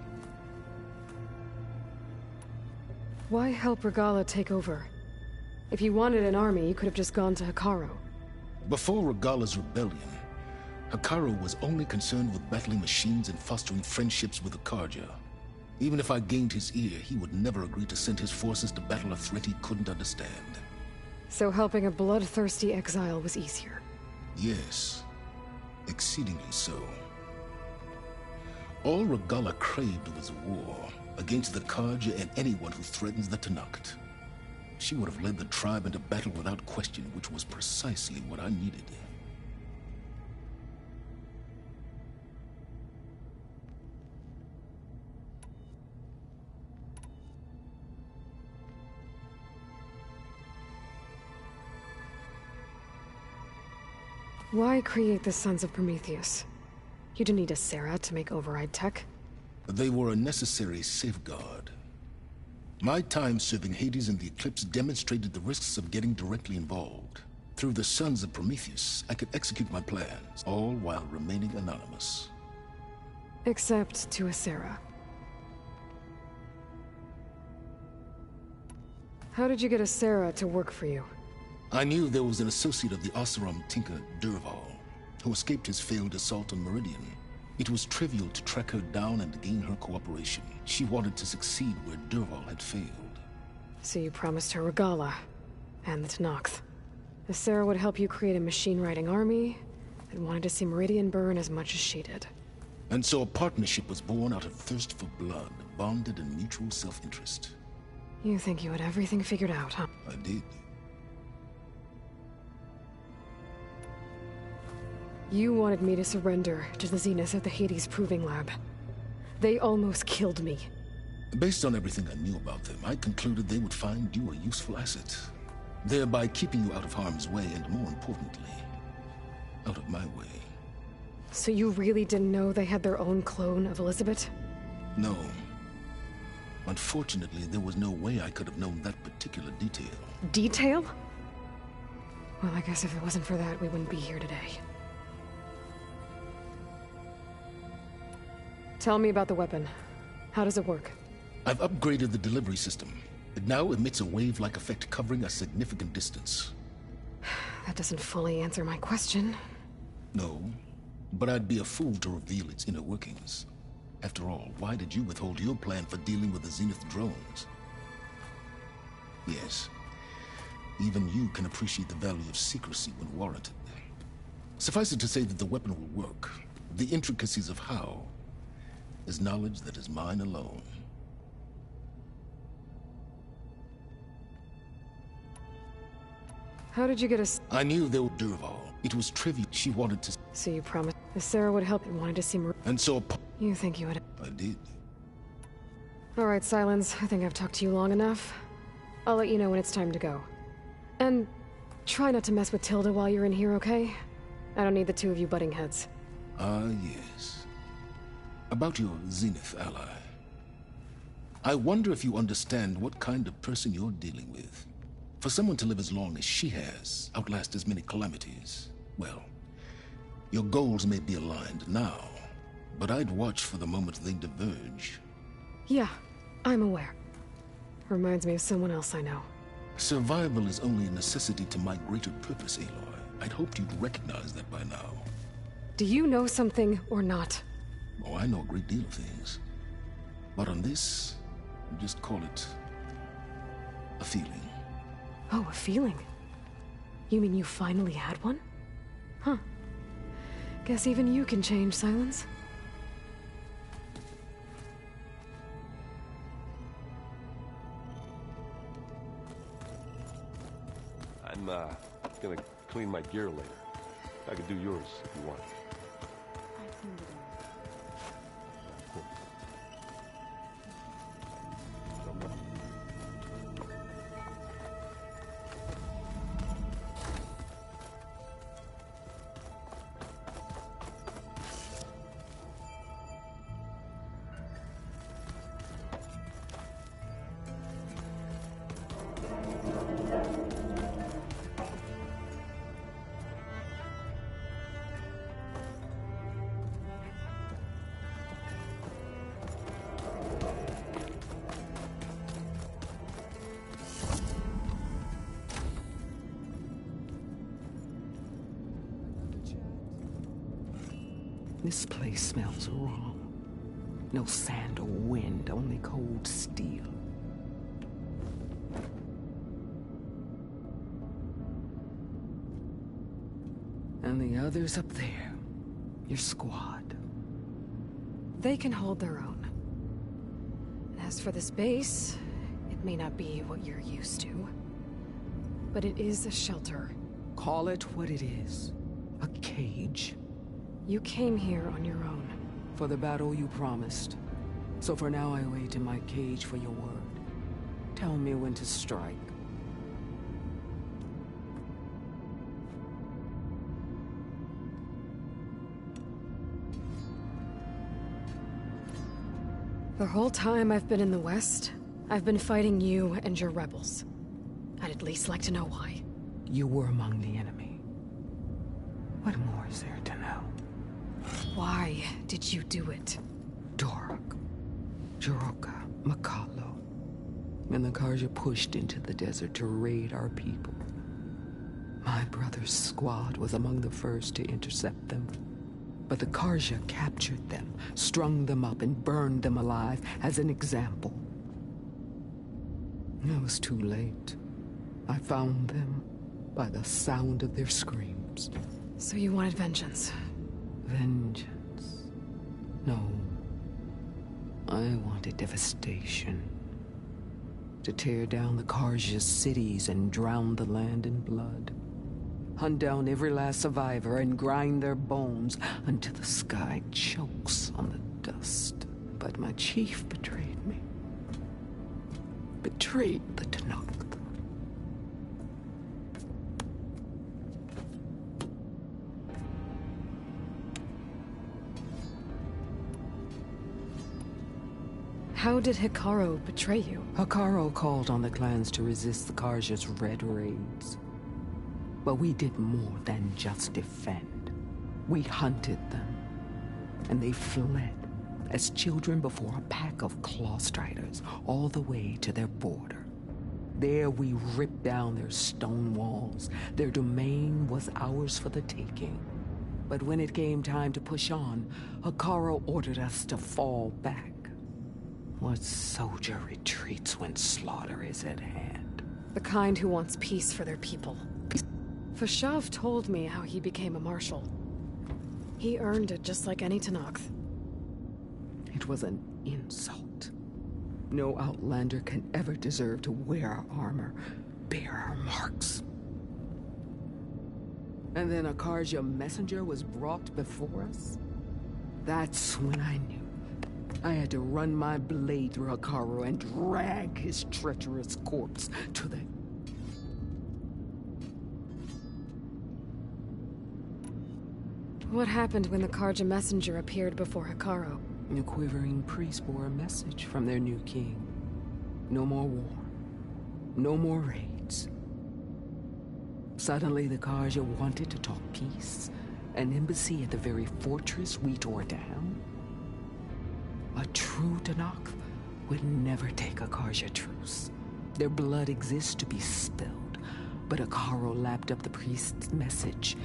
Speaker 4: Why help Regalla take over? If you wanted an army, you could have just gone to Hekarro.
Speaker 5: Before Regalla's rebellion, Hekarro was only concerned with battling machines and fostering friendships with the Carja. Even if I gained his ear, he would never agree to send his forces to battle a threat he couldn't understand.
Speaker 4: So helping a bloodthirsty exile was easier?
Speaker 5: Yes. Exceedingly so. All Regalla craved was war, against the Carja and anyone who threatens the Tenakth. She would have led the tribe into battle without question, which was precisely what I needed.
Speaker 4: Why create the Sons of Prometheus? You didn't need a Sarah to make override tech.
Speaker 5: They were a necessary safeguard. My time serving Hades and the Eclipse demonstrated the risks of getting directly involved. Through the Sons of Prometheus, I could execute my plans, all while remaining anonymous.
Speaker 4: Except to a Sarah. How did you get a Sarah to work for you?
Speaker 5: I knew there was an associate of the Oseram tinker, Dervahl, who escaped his failed assault on Meridian. It was trivial to track her down and gain her cooperation. She wanted to succeed where Dervahl had failed.
Speaker 4: So you promised her Regalla, and the Tenakth. The Sarah would help you create a machine-riding army that wanted to see Meridian burn as much as she did.
Speaker 5: And so a partnership was born out of thirst for blood, bonded in mutual self-interest.
Speaker 4: You think you had everything figured out, huh?
Speaker 5: I did.
Speaker 4: You wanted me to surrender to the Zeniths at the Hades Proving Lab. They almost killed me.
Speaker 5: Based on everything I knew about them, I concluded they would find you a useful asset, thereby keeping you out of harm's way and, more importantly, out of my way.
Speaker 4: So you really didn't know they had their own clone of Elizabeth?
Speaker 5: No. Unfortunately, there was no way I could have known that particular detail.
Speaker 4: Detail? Well, I guess if it wasn't for that, we wouldn't be here today. Tell me about the weapon. How does it work?
Speaker 5: I've upgraded the delivery system. It now emits a wave-like effect covering a significant distance.
Speaker 4: That doesn't fully answer my question.
Speaker 5: No, but I'd be a fool to reveal its inner workings. After all, why did you withhold your plan for dealing with the Zenith drones? Yes, even you can appreciate the value of secrecy when warranted. Suffice it to say that the weapon will work. The intricacies of how is knowledge that is mine alone.
Speaker 4: How did you get us?
Speaker 5: I knew they were Durval. It was trivial. She wanted to...
Speaker 4: So you promised if Sarah would help and wanted to see Mar—
Speaker 5: And so...
Speaker 4: You think you would—
Speaker 5: I did.
Speaker 4: Alright, Silence. I think I've talked to you long enough. I'll let you know when it's time to go. And try not to mess with Tilda while you're in here, okay? I don't need the two of you butting heads.
Speaker 5: Ah, yes. About your Zenith ally. I wonder if you understand what kind of person you're dealing with. For someone to live as long as she has, outlast as many calamities, well, your goals may be aligned now, but I'd watch for the moment they diverge.
Speaker 4: Yeah, I'm aware. Reminds me of someone else I know.
Speaker 5: Survival is only a necessity to my greater purpose, Aloy. I'd hoped you'd recognize that by now.
Speaker 4: Do you know something or not?
Speaker 5: Oh, I know a great deal of things. But on this, just call it a feeling.
Speaker 4: Oh, a feeling? You mean you finally had one? Huh. Guess even you can change, Silence.
Speaker 9: I'm, gonna clean my gear later. I could do yours if you want.
Speaker 8: I cleaned it in.
Speaker 12: This place smells wrong. No sand or wind, only cold steel. And the others up there, your squad.
Speaker 4: They can hold their own. As for this base, it may not be what you're used to, but it is a shelter.
Speaker 12: Call it what it is. A cage.
Speaker 4: You came here on your own.
Speaker 12: For the battle you promised. So for now I wait in my cage for your word. Tell me when to strike.
Speaker 4: The whole time I've been in the West, I've been fighting you and your rebels. I'd at least like to know why.
Speaker 12: You were among the enemy. What more is there to know?
Speaker 4: Why did you do it?
Speaker 12: Dorok, Jiroka, Makalo, and the Karja pushed into the desert to raid our people. My brother's squad was among the first to intercept them. But the Karja captured them, strung them up, and burned them alive as an example. It was too late. I found them by the sound of their screams.
Speaker 4: So you wanted vengeance?
Speaker 12: Vengeance? No. I wanted devastation. To tear down the Karja's cities and drown the land in blood. Hunt down every last survivor and grind their bones until the sky chokes on the dust. But my chief betrayed me. Betrayed the Tenakth.
Speaker 4: How did Hekarro betray you?
Speaker 12: Hekarro called on the clans to resist the Karja's red raids. But we did more than just defend. We hunted them. And they fled, as children before a pack of Clawstriders, all the way to their border. There we ripped down their stone walls. Their domain was ours for the taking. But when it came time to push on, Hekarro ordered us to fall back. What soldier retreats when slaughter is at hand?
Speaker 4: The kind who wants peace for their people. Fashav told me how he became a marshal. He earned it just like any Tenakth.
Speaker 12: It was an insult. No Outlander can ever deserve to wear our armor, bear our marks. And then a Carja messenger was brought before us? That's when I knew. I had to run my blade through Hekarro and drag his treacherous corpse to the...
Speaker 4: What happened when the Carja messenger appeared before Hekarro?
Speaker 12: The quivering priest bore a message from their new king. No more war. No more raids. Suddenly the Carja wanted to talk peace. An embassy at the very fortress we tore down. A true Tenakth would never take a Carja truce. Their blood exists to be spilled, but Hekarro lapped up the priest's message.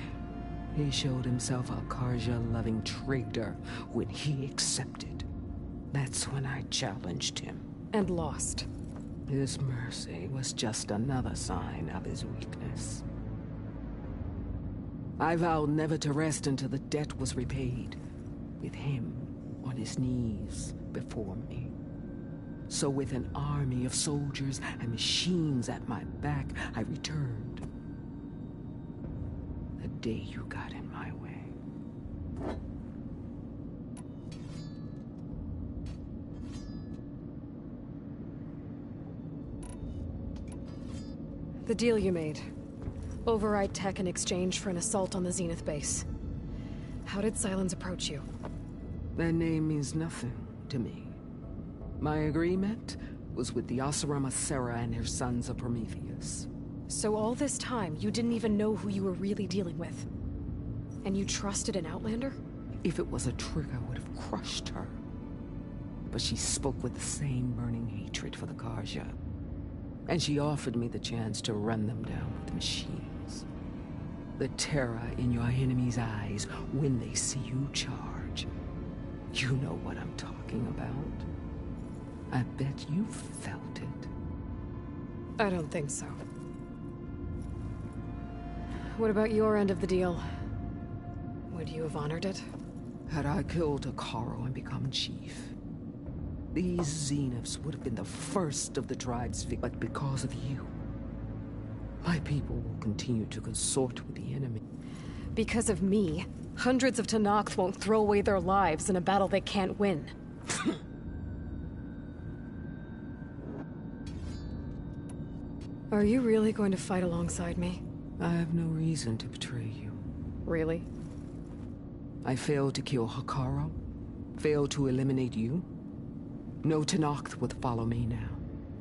Speaker 12: He showed himself a Carja-loving traitor when he accepted. That's when I challenged him.
Speaker 4: And lost.
Speaker 12: His mercy was just another sign of his weakness. I vowed never to rest until the debt was repaid, with him on his knees before me. So with an army of soldiers and machines at my back, I returned. The day you got in my way.
Speaker 4: The deal you made. Override tech in exchange for an assault on the Zenith base. How did Sylens approach you?
Speaker 12: That name means nothing to me. My agreement was with the Oseram Asera and her sons of Prometheus.
Speaker 4: So all this time, you didn't even know who you were really dealing with? And you trusted an Outlander?
Speaker 12: If it was a trick, I would have crushed her. But she spoke with the same burning hatred for the Carja. And she offered me the chance to run them down with machines. The terror in your enemy's eyes when they see you charge. You know what I'm talking about. I bet you felt it.
Speaker 4: I don't think so. What about your end of the deal? Would you have honored it?
Speaker 12: Had I killed Hekarro and become chief, these Zeniths would have been the first of the tribe's victims. But because of you, my people will continue to consort with the enemy.
Speaker 4: Because of me, hundreds of Tenakth won't throw away their lives in a battle they can't win. Are you really going to fight alongside me?
Speaker 12: I have no reason to betray you.
Speaker 4: Really?
Speaker 12: I failed to kill Hekarro, failed to eliminate you. No Tenakth would follow me now.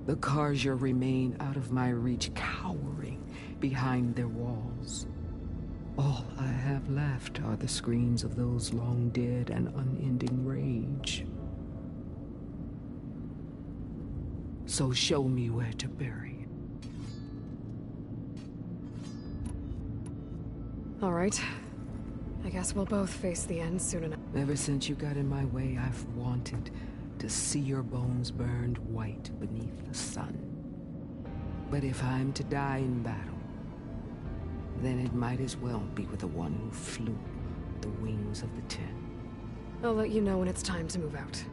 Speaker 12: The Carja remain out of my reach, cowering behind their walls. All I have left are the screams of those long dead and unending rage. So show me where to bury it.
Speaker 4: All right. I guess we'll both face the end soon enough.
Speaker 12: Ever since you got in my way, I've wanted to see your bones burned white beneath the sun. But if I'm to die in battle, then it might as well be with the one who flew the wings of the Ten.
Speaker 4: I'll let you know when it's time to move out.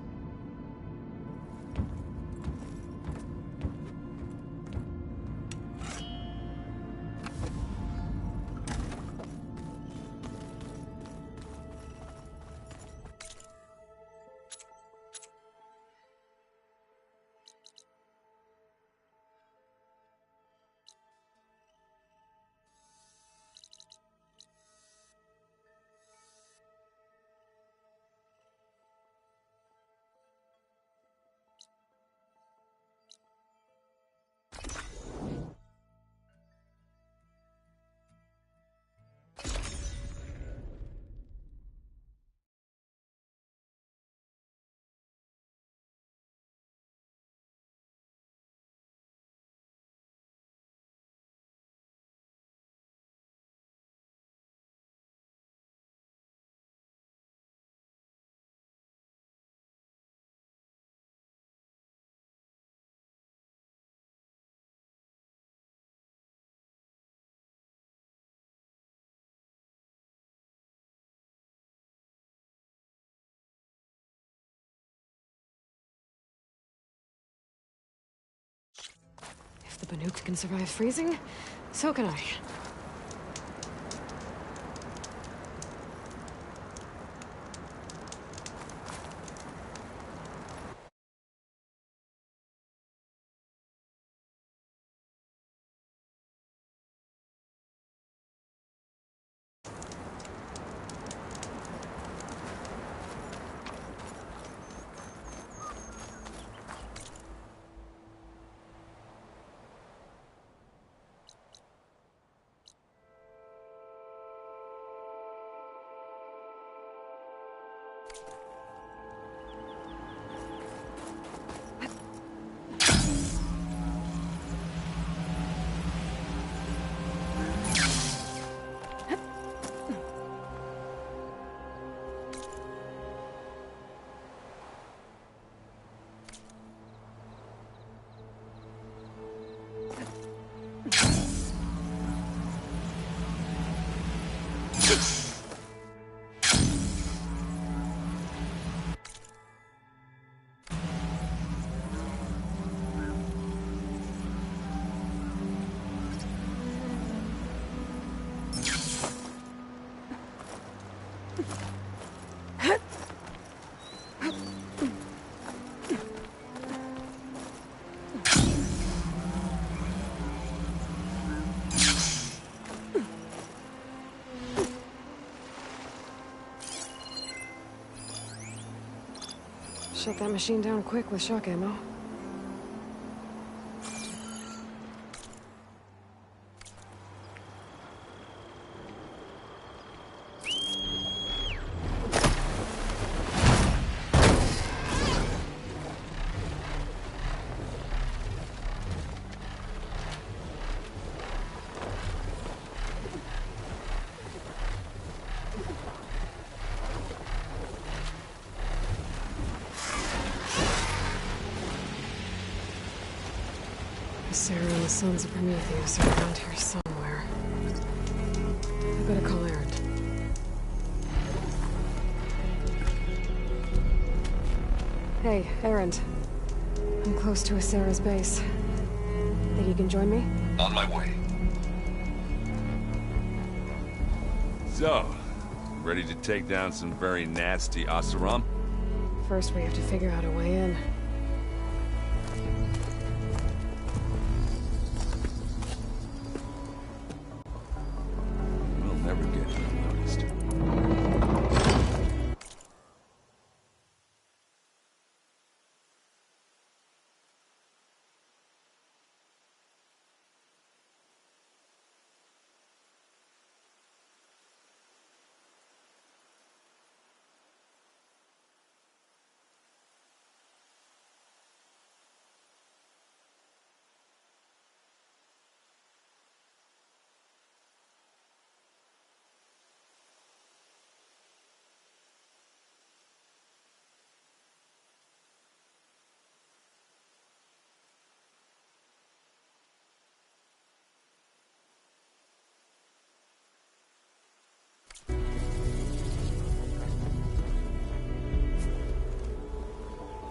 Speaker 4: the Banuk can survive freezing, so can I. Shut that machine down quick with shock ammo. Sarah and the Sons of Prometheus are around here somewhere. I better call Erend. Hey, Erend. I'm close to Asera's base. Think you can join me?
Speaker 3: On my way. So, ready to take down some very nasty Oseram?
Speaker 4: First, we have to figure out a way in.
Speaker 3: We'll never get unnoticed.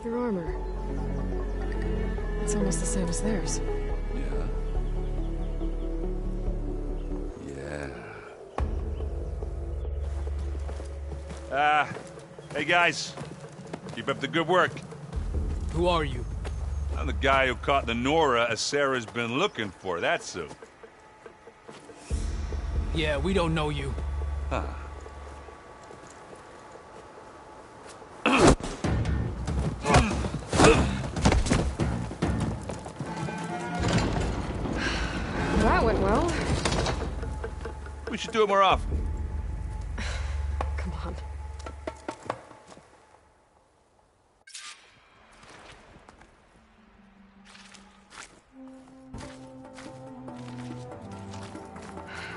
Speaker 4: Your armor. It's almost the same as theirs.
Speaker 3: Yeah. Hey guys. Keep up the good work.
Speaker 13: Who are you?
Speaker 3: I'm the guy who caught the Nora Asera's been looking for, that's who.
Speaker 13: Yeah, we don't know you.
Speaker 3: Huh.
Speaker 4: That went well.
Speaker 3: We should do it more often.
Speaker 4: Come on.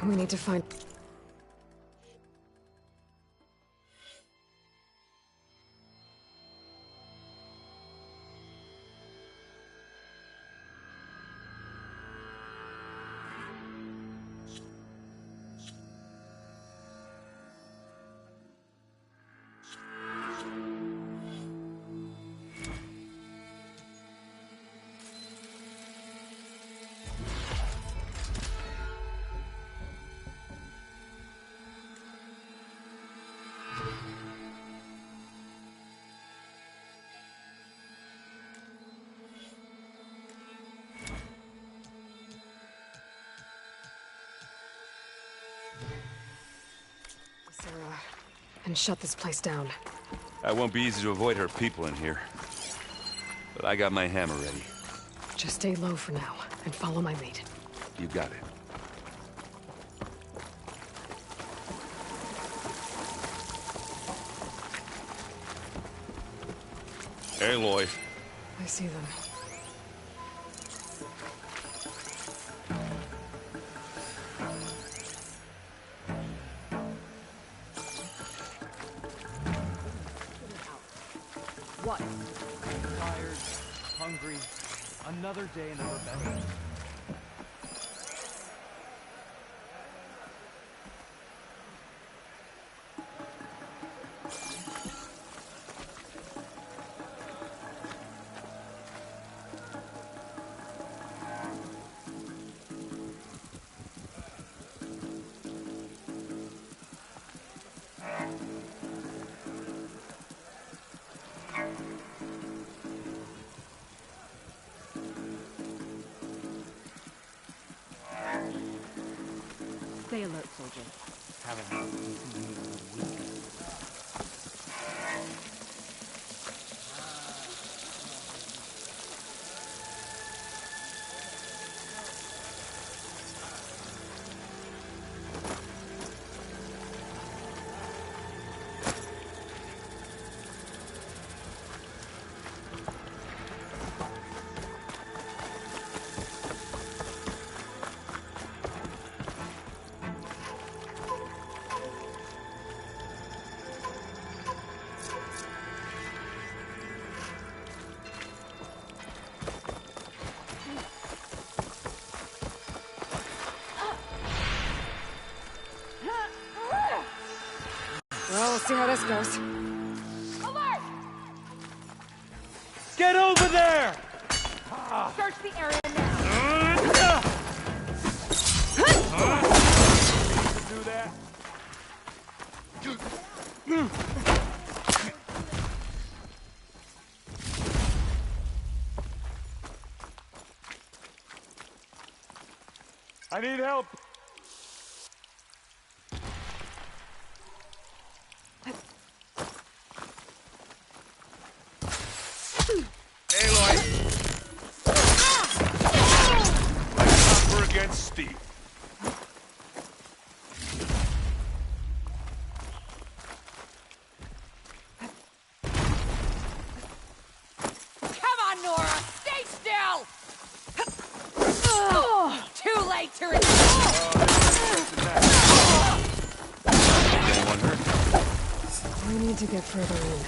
Speaker 4: We need to find... Sarah, and shut this place down.
Speaker 3: It won't be easy to avoid her people in here. But I got my hammer ready.
Speaker 4: Just stay low for now, and follow my lead.
Speaker 3: You got it. Aloy.
Speaker 4: I see them.
Speaker 2: What? Tired, hungry, another day in the rebellion.
Speaker 1: Stay alert, soldier.
Speaker 2: Haven't had anything in a week.
Speaker 4: Well, we'll see how this goes.
Speaker 2: Get over there!
Speaker 1: Search the area now.
Speaker 2: Do that. I need help.
Speaker 3: Against Steve.
Speaker 1: Come on, Nora! Stay still! Too late to
Speaker 3: Anyone hurt?
Speaker 4: We need to get further in.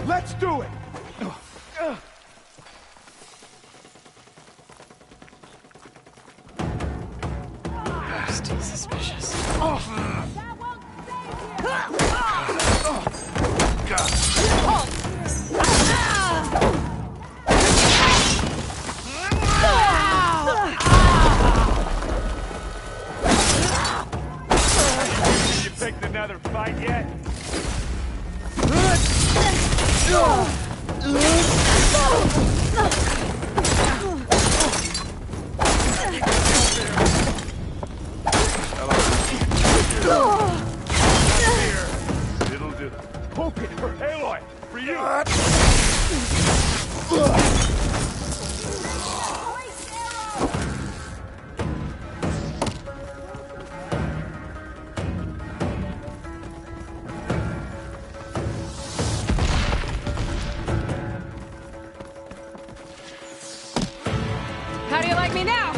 Speaker 2: Let's do it!
Speaker 4: Still suspicious.
Speaker 2: You picked another fight yet? It'll do. Poke it for Aloy! For you!
Speaker 4: How do you like me now?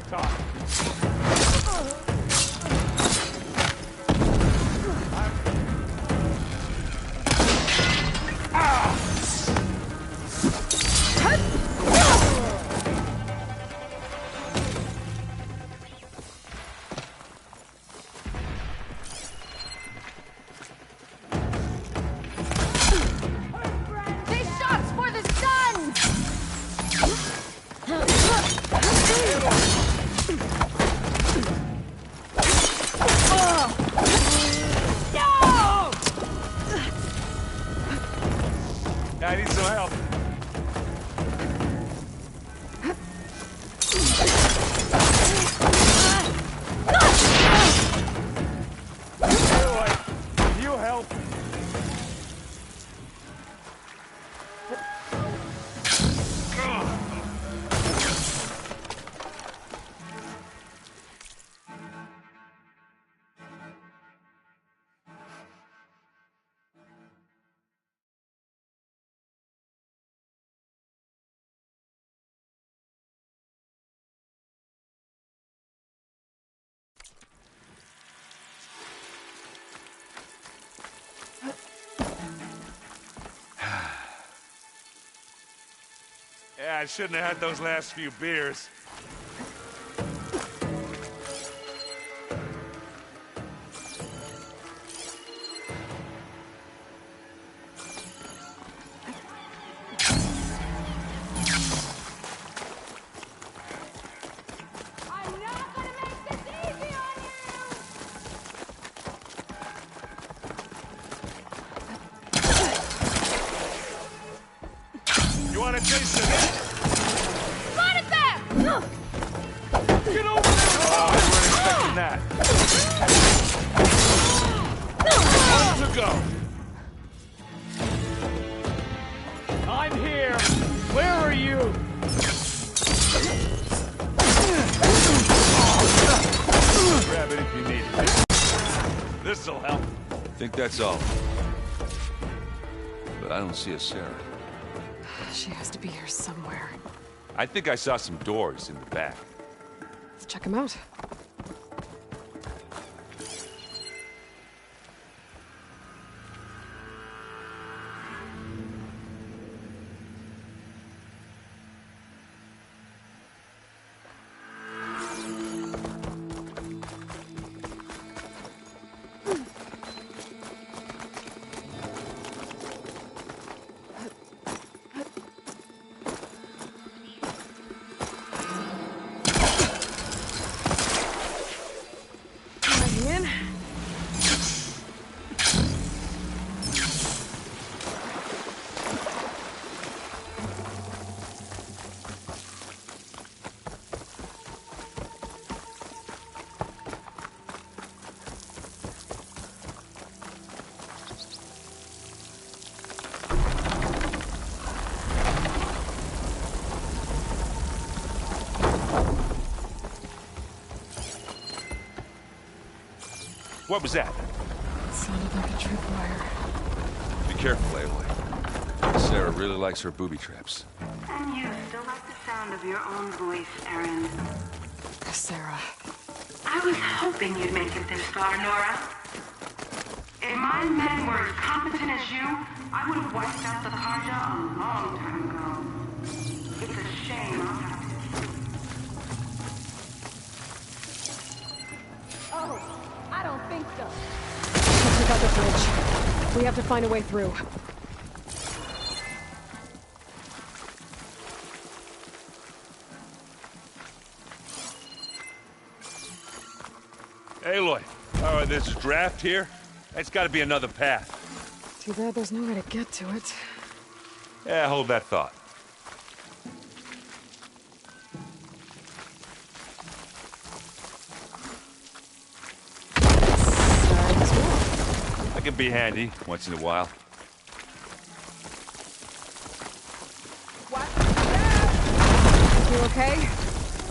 Speaker 9: talk.
Speaker 3: I need some help.
Speaker 9: Can you help?
Speaker 3: Yeah, I shouldn't have had those last few beers. You want to taste it?
Speaker 14: Run it back!
Speaker 3: Get over there! Oh, I wasn't expecting that. One to go.
Speaker 9: I'm here. Where are you?
Speaker 3: Grab it if you need it. This'll help. I think that's all. But I don't see a Sarah.
Speaker 4: She has to be here somewhere.
Speaker 3: I think I saw some doors in the back.
Speaker 4: Let's check them out.
Speaker 3: What was that?
Speaker 4: It sounded like a tripwire.
Speaker 3: Be careful, Aloy. Sarah really likes her booby traps.
Speaker 15: And you still like the sound of your own voice, Erin.
Speaker 4: Sarah.
Speaker 15: I was hoping you'd make it this far, Nora. If my men were as competent as you, I would have wiped out the Carja a long time ago. It's a shame I'll have to...
Speaker 10: Oh, I don't think so.
Speaker 4: Let's take out the bridge. We have to find a way through.
Speaker 3: Aloy, there's a draft here? It's gotta be another path.
Speaker 4: Too bad there's no way to get to it.
Speaker 3: Yeah, hold that thought. That can be handy once in a while.
Speaker 4: What? You okay?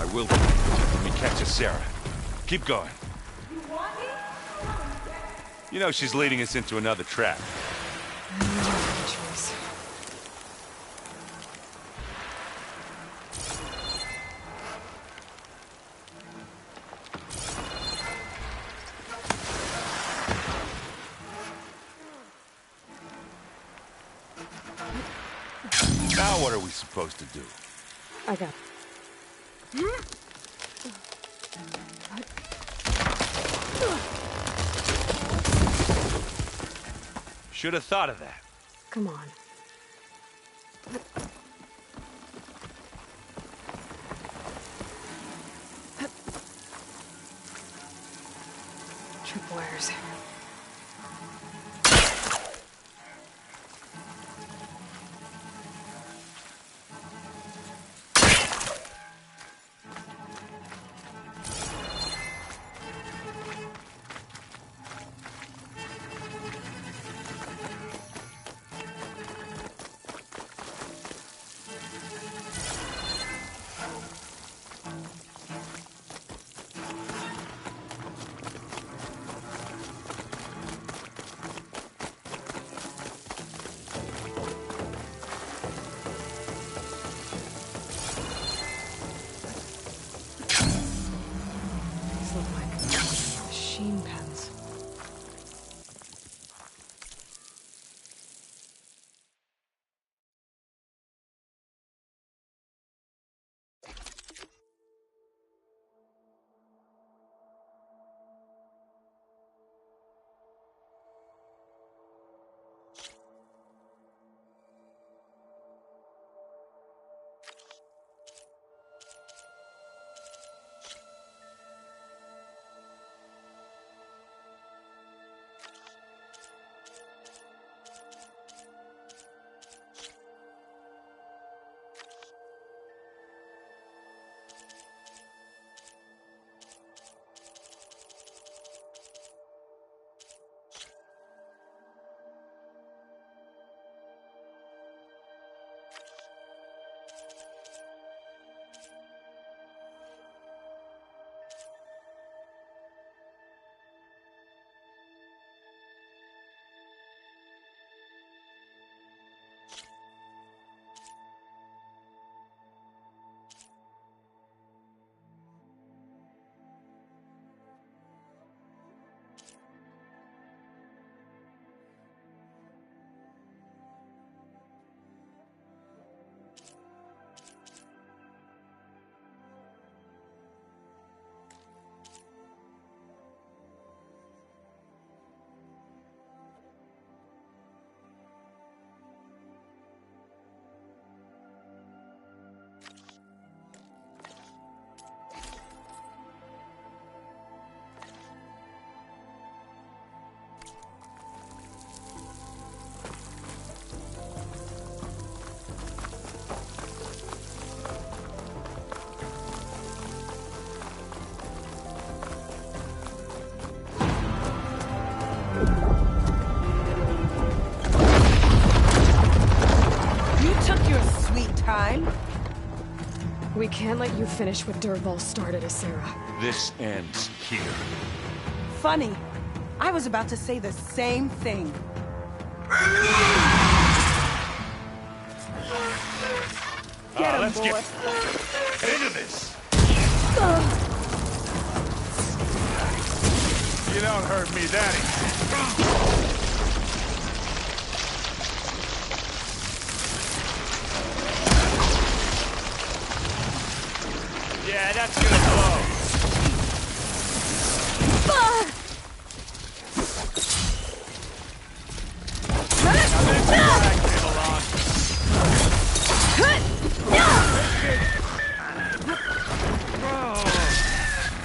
Speaker 3: I will be when we catch a Sarah. Keep going. You know she's leading us into another trap. Now what are we supposed to do?
Speaker 4: I got it.
Speaker 3: Should have thought of that.
Speaker 4: Come on. Tripwires. Machine pens. We can't let you finish what Dervahl started, Asera.
Speaker 3: This ends here.
Speaker 16: Funny. I was about to say the same thing. Get him,
Speaker 3: let's
Speaker 16: boy.
Speaker 3: get into this. You don't hurt me that easy. Yeah, that's gonna blow.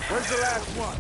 Speaker 3: Where's the last one?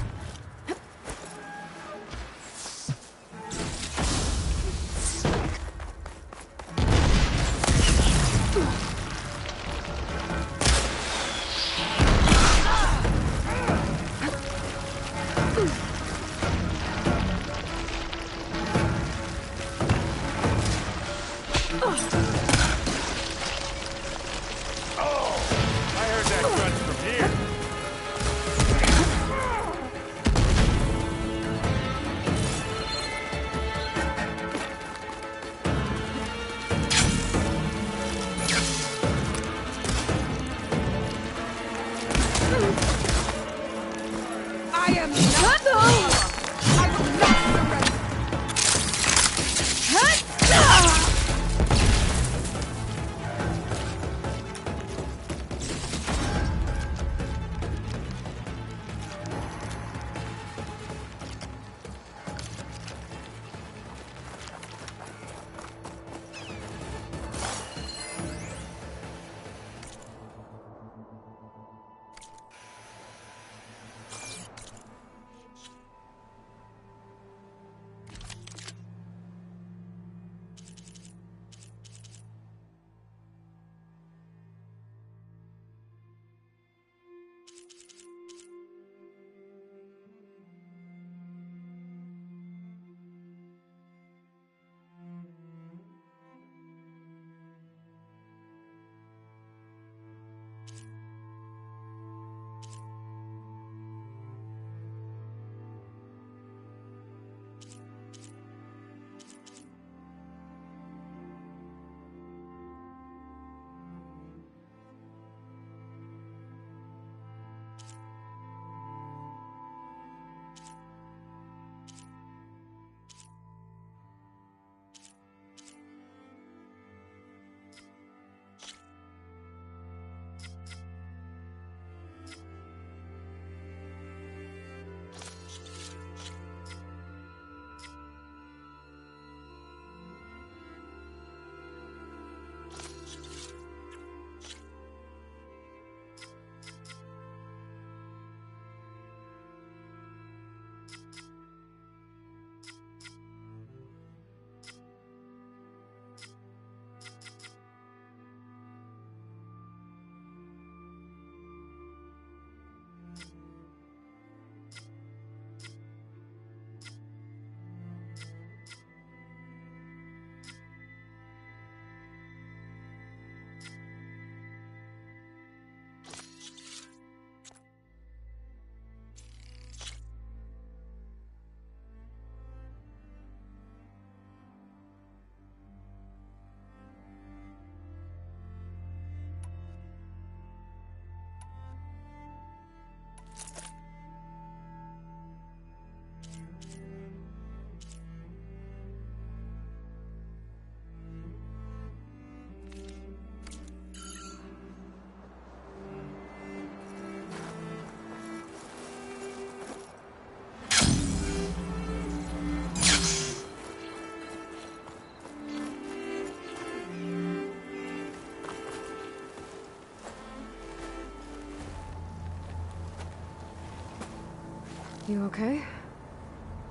Speaker 4: You okay?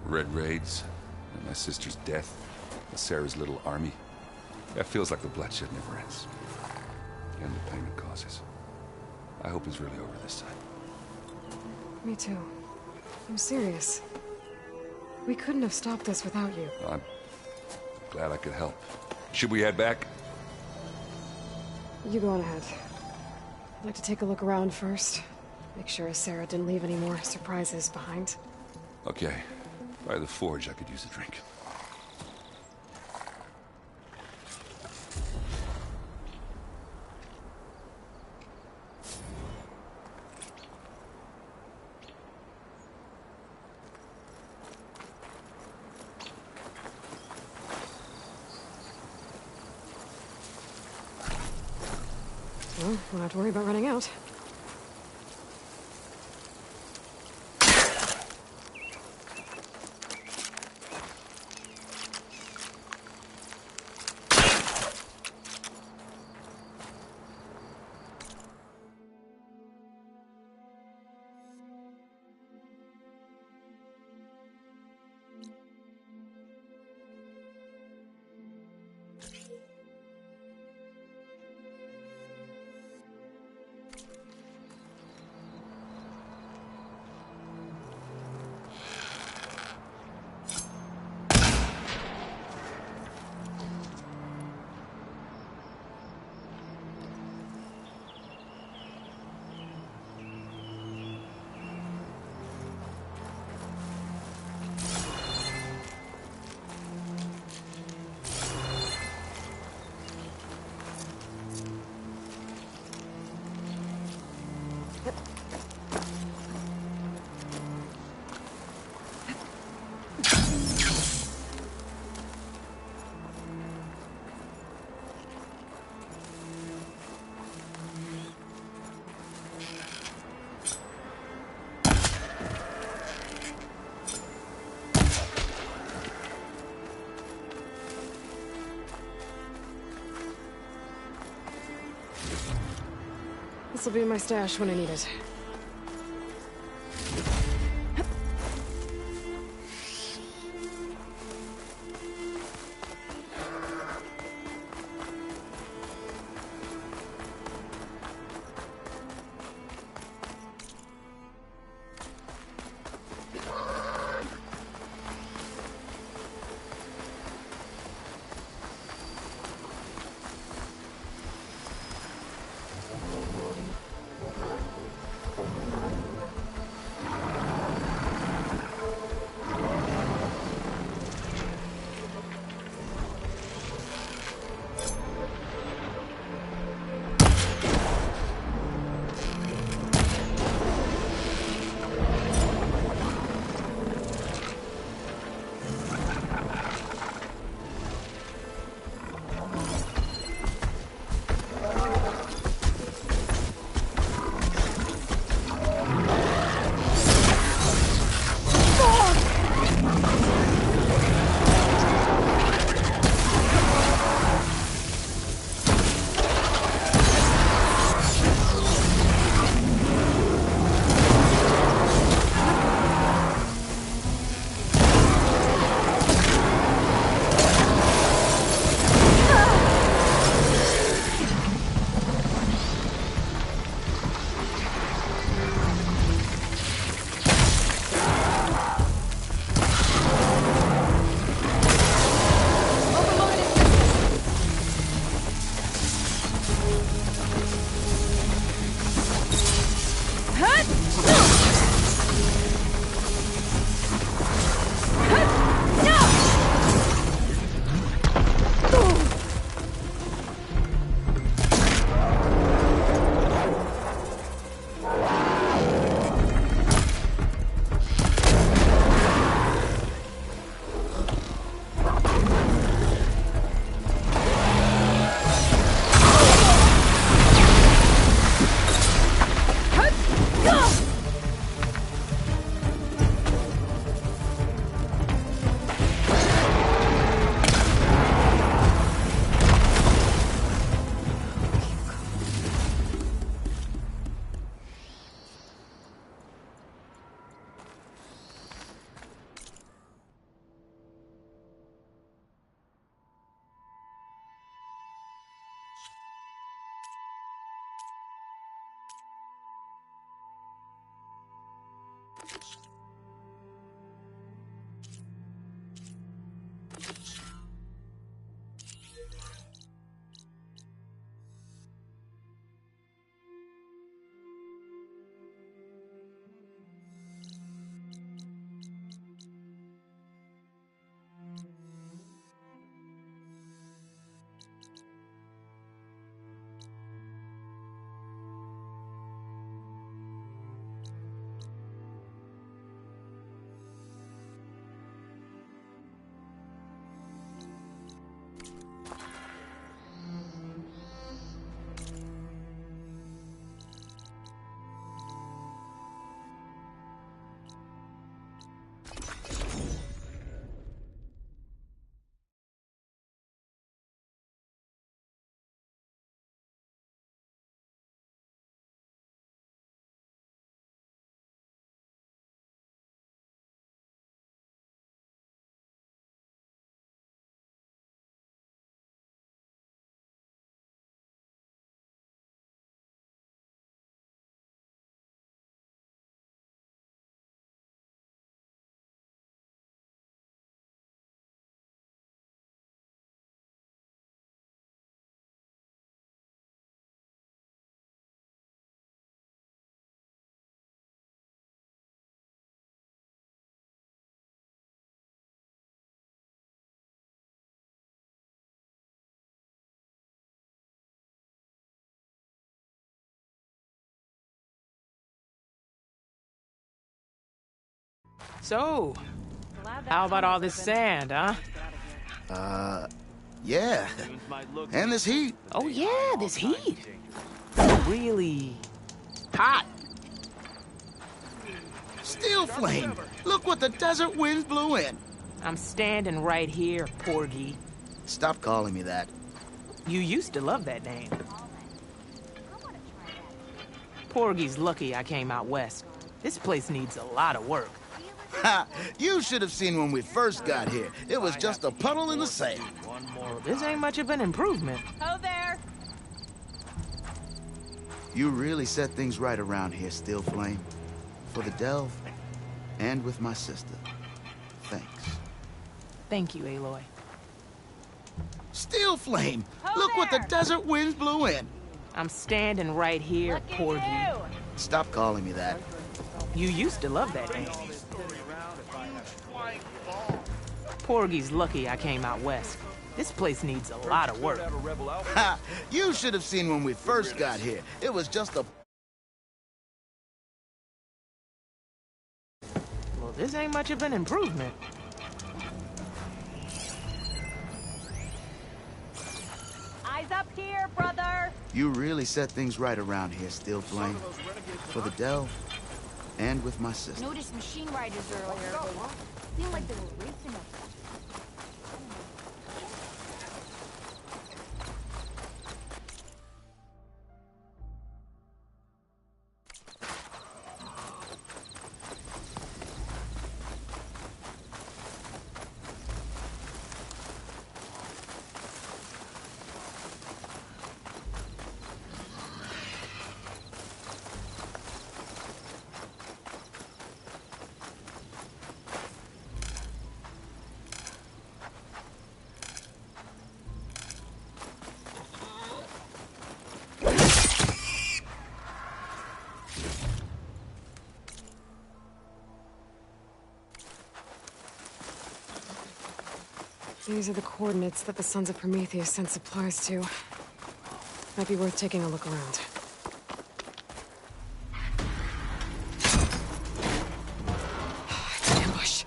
Speaker 3: Red raids, and my sister's death, and Sarah's little army. That feels like the bloodshed never ends. And the pain it causes. I hope it's really over this time.
Speaker 4: Me too. I'm serious. We couldn't have stopped this without you.
Speaker 3: I'm glad I could help. Should we head back?
Speaker 4: You go on ahead. I'd like to take a look around first. Make sure Sarah didn't leave any more surprises behind.
Speaker 3: Okay. By the forge, I could use a drink.
Speaker 4: Well, won't have to worry about running out. This'll be in my stash when I need it.
Speaker 17: So, how about all this sand, huh?
Speaker 18: Yeah. And this heat.
Speaker 17: Oh yeah, this heat. Really hot.
Speaker 18: Steel flame. Look what the desert winds blew in.
Speaker 17: I'm standing right here, Porgy.
Speaker 18: Stop calling me that.
Speaker 17: You used to love that name. Porgy's lucky I came out west. This place needs a lot of work.
Speaker 18: Ha! You should have seen when we first got here. It was just a puddle in the sand.
Speaker 17: Well, this ain't much of an improvement.
Speaker 14: Ho there!
Speaker 18: You really set things right around here, Steel Flame. For the delve, and with my sister. Thanks.
Speaker 17: Thank you, Aloy.
Speaker 18: Steel Flame! Look what the desert winds blew in.
Speaker 17: I'm standing right here, Porgy.
Speaker 18: Stop calling me that.
Speaker 17: You used to love that name. Porgy's lucky I came out west. This place needs a lot of work.
Speaker 18: Ha! You should have seen when we first got here. It was just a...
Speaker 17: Well, this ain't much of an improvement.
Speaker 14: Eyes up here, brother!
Speaker 18: You really set things right around here, Steel Flame. For the delve, and with my sister.
Speaker 14: Noticed machine riders earlier. Seemed like they were racing us.
Speaker 4: These are the coordinates that the Sons of Prometheus sent supplies to. Might be worth taking a look around. It's an ambush.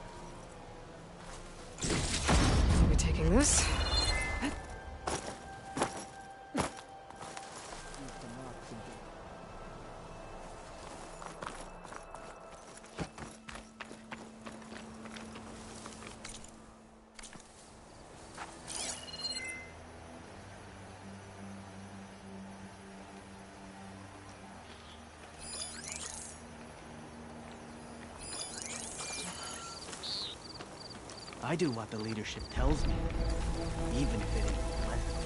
Speaker 4: Maybe taking this.
Speaker 2: I do what the leadership tells me, even if it ain't pleasant.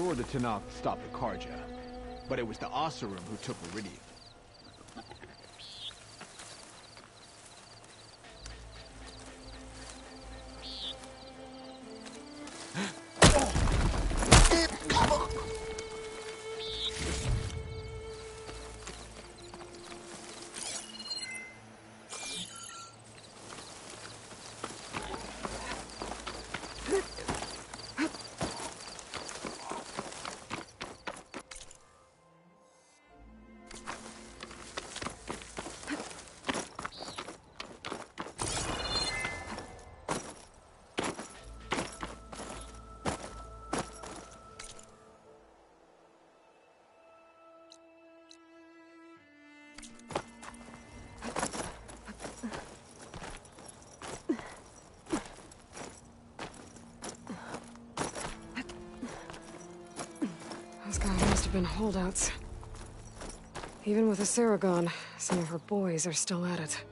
Speaker 19: sure the Tenakth stopped the Karja, but it was the Oseram who took Meridian.
Speaker 4: Those guys must have been holdouts. Even with the Saragon, some of her boys are still at it.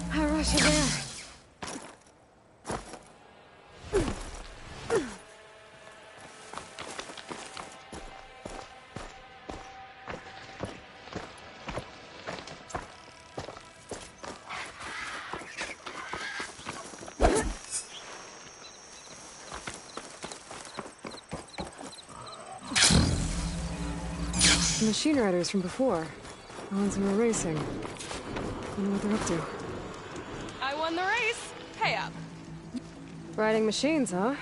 Speaker 4: How rush you there? The machine riders from before. The ones who were racing. I know what they're up to.
Speaker 14: I won the race. Pay up.
Speaker 4: Riding machines, huh?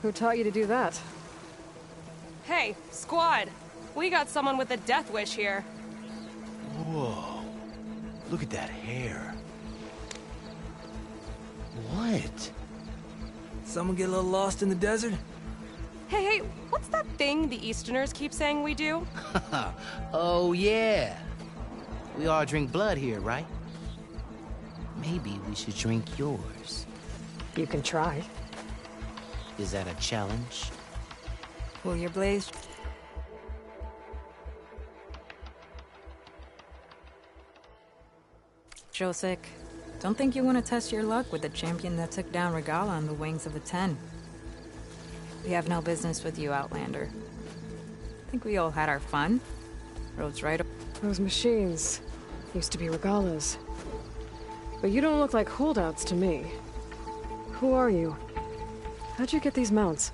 Speaker 4: Who taught you to do that?
Speaker 14: Hey, squad. We got someone with a death wish here.
Speaker 2: Whoa. Look at that hair. What? Someone get a little lost in the desert?
Speaker 14: Hey, what's that thing the Easterners keep saying we do?
Speaker 20: Oh, yeah. We all drink blood here, right? Maybe we should drink yours.
Speaker 4: You can try.
Speaker 20: Is that a challenge?
Speaker 8: Pull your blaze. Josek, don't think you want to test your luck with the champion that took down Regala on the wings of the 10. We have no business with you, Outlander. I think we all had our fun. Road's right.
Speaker 4: Those machines used to be Regalas. But you don't look like holdouts to me. Who are you? How'd you get these mounts?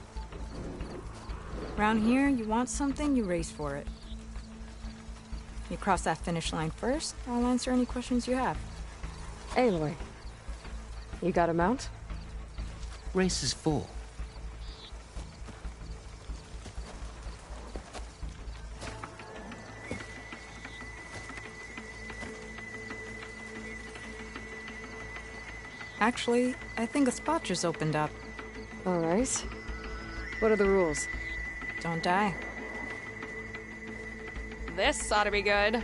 Speaker 8: Around here, you want something, you race for it. You cross that finish line first, I'll answer any questions you have.
Speaker 4: Aloy, you got a mount?
Speaker 20: Race is full.
Speaker 8: Actually, I think a spot just opened up.
Speaker 4: All right. What are the rules?
Speaker 8: Don't die.
Speaker 14: This ought to be good.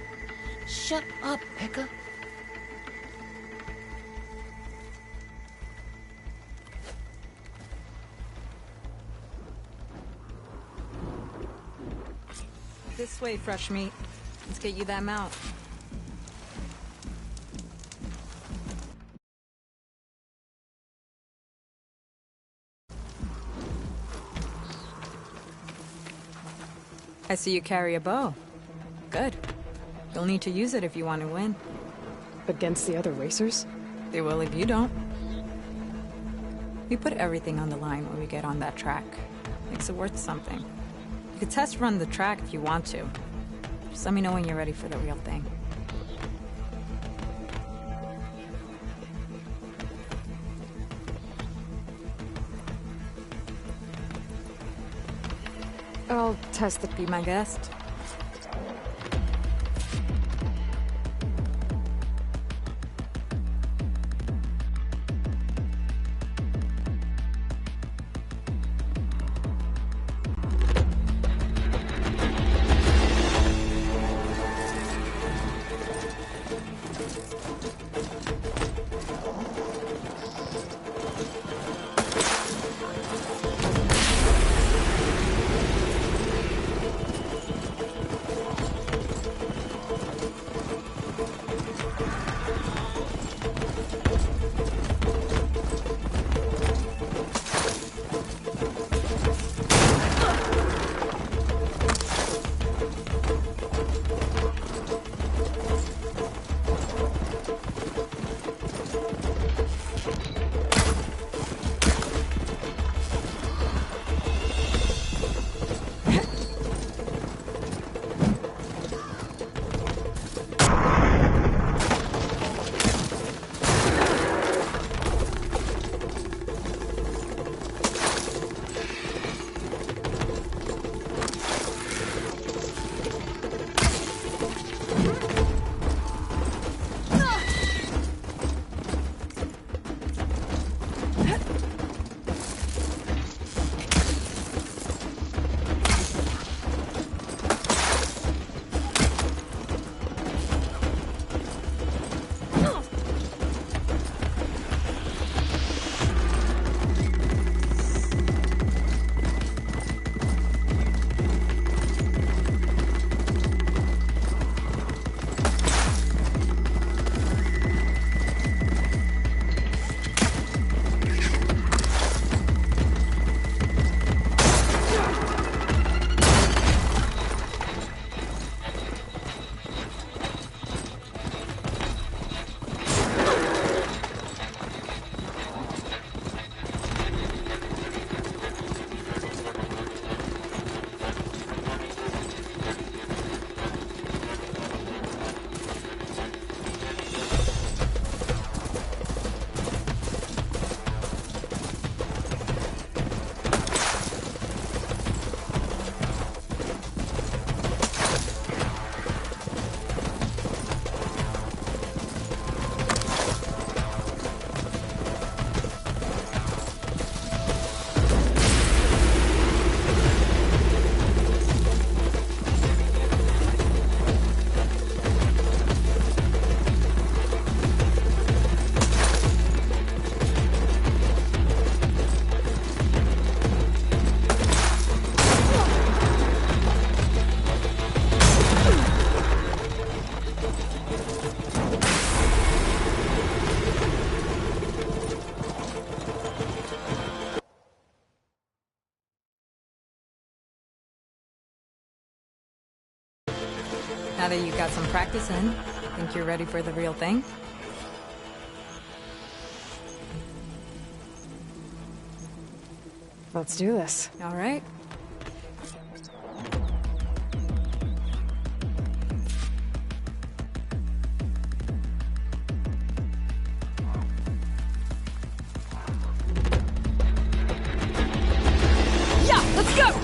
Speaker 20: Shut up, Pekka.
Speaker 8: This way, fresh meat. Let's get you that mount. I see you carry a bow. Good. You'll need to use it if you want to win.
Speaker 4: Against the other racers?
Speaker 8: They will if you don't. We put everything on the line when we get on that track. Makes it worth something. You could test run the track if you want to. Just let me know when you're ready for the real thing.
Speaker 4: I'll test the...
Speaker 8: Be my guest.
Speaker 21: Now that you've got some practice in, think you're ready for the real thing?
Speaker 4: Let's do this.
Speaker 21: All right. Yeah, let's go!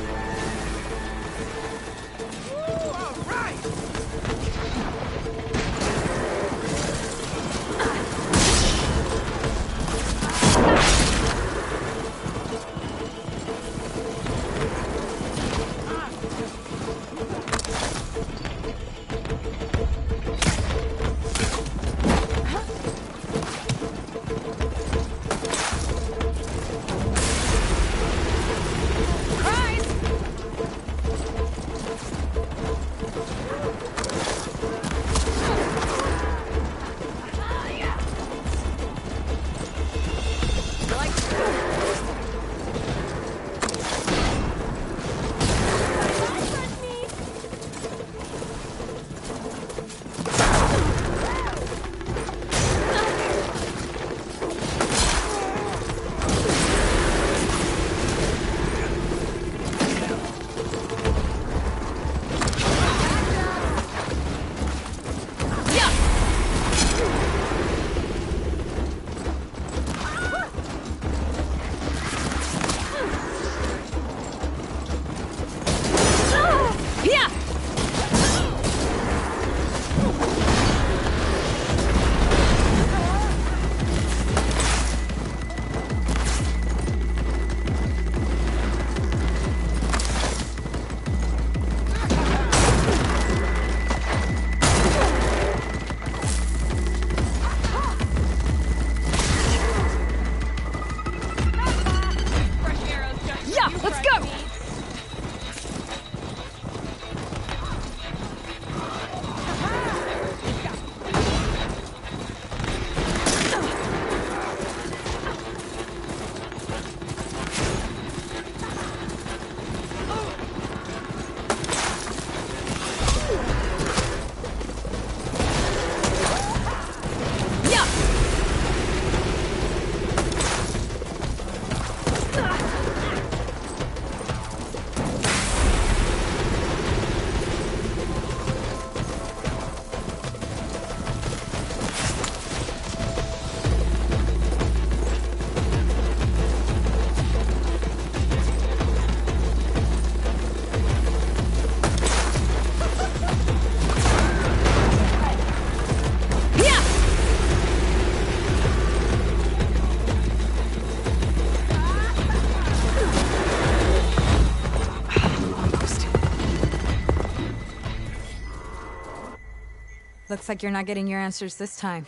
Speaker 21: Looks like you're not getting your answers this time.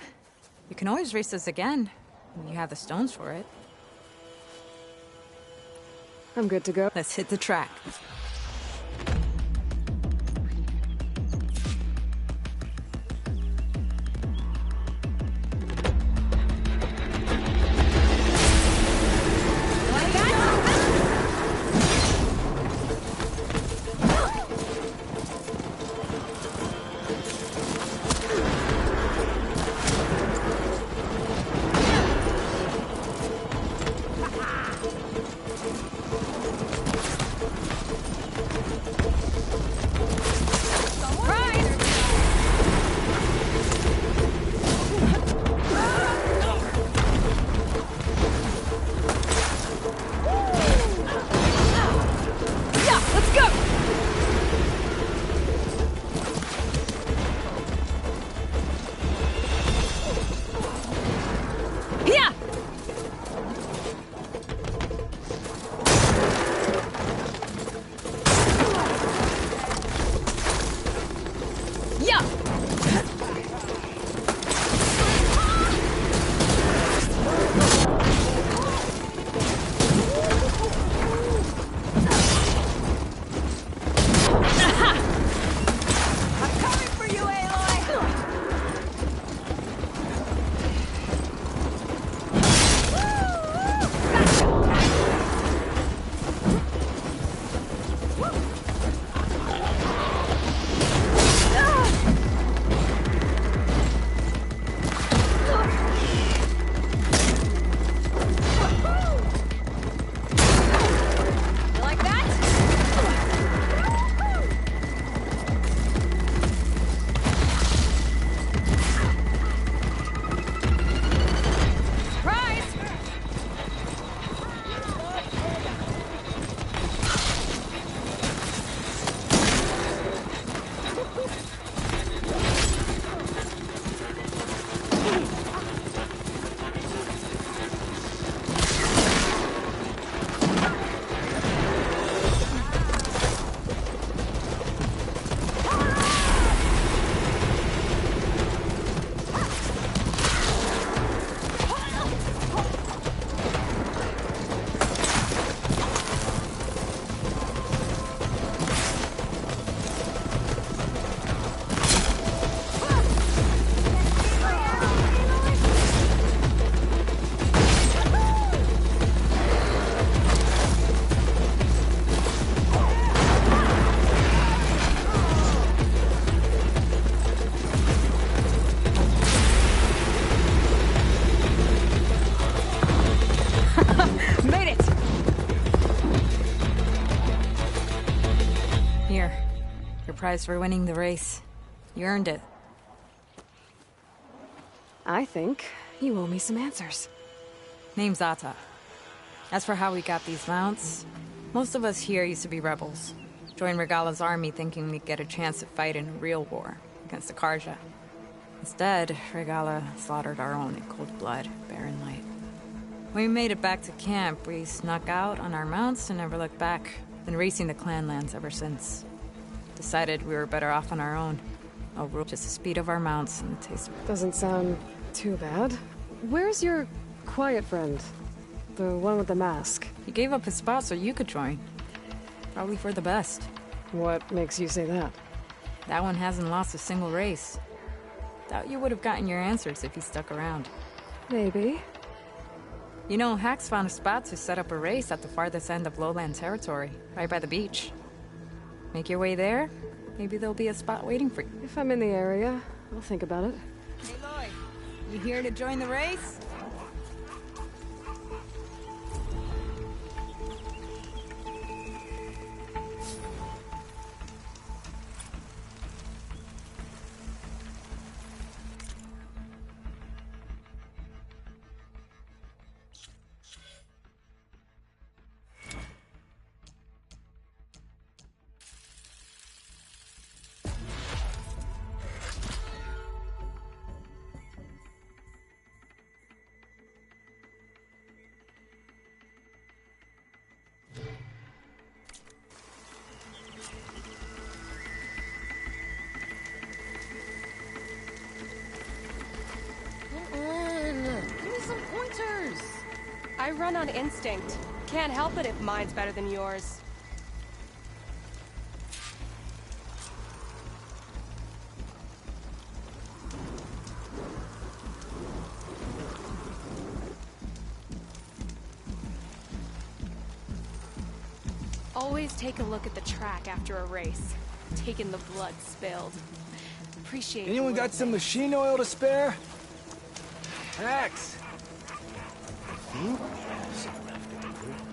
Speaker 21: You can always race this again. You have the stones for it.
Speaker 4: I'm good to go.
Speaker 21: Let's hit the track. prize for winning the race. You earned it.
Speaker 4: I think you owe me some answers.
Speaker 21: Name's Ata. As for how we got these mounts, most of us here used to be rebels. Joined Regala's army thinking we'd get a chance to fight in a real war against the Karja. Instead, Regala slaughtered our own in cold blood, Barren Light. When we made it back to camp, we snuck out on our mounts and never looked back. Been racing the clan lands ever since. Decided we were better off on our own. I'll rule just the speed of our mounts and the taste of...
Speaker 4: Doesn't sound too bad. Where's your quiet friend? The one with the mask?
Speaker 21: He gave up his spot so you could join. Probably for the best.
Speaker 4: What makes you say that?
Speaker 21: That one hasn't lost a single race. Doubt you would have gotten your answers if he stuck around.
Speaker 4: Maybe.
Speaker 21: You know, Hax found a spot to set up a race at the farthest end of lowland territory, right by the beach. Make your way there, maybe there'll be a spot waiting for you.
Speaker 4: If I'm in the area, I'll think about it.
Speaker 21: Hey, Lloyd, you here to join the race?
Speaker 14: I run on instinct. Can't help it if mine's better than yours. Always take a look at the track after a race. Taking the blood spilled. Appreciate it.
Speaker 13: Anyone got some machine oil to spare? Hax!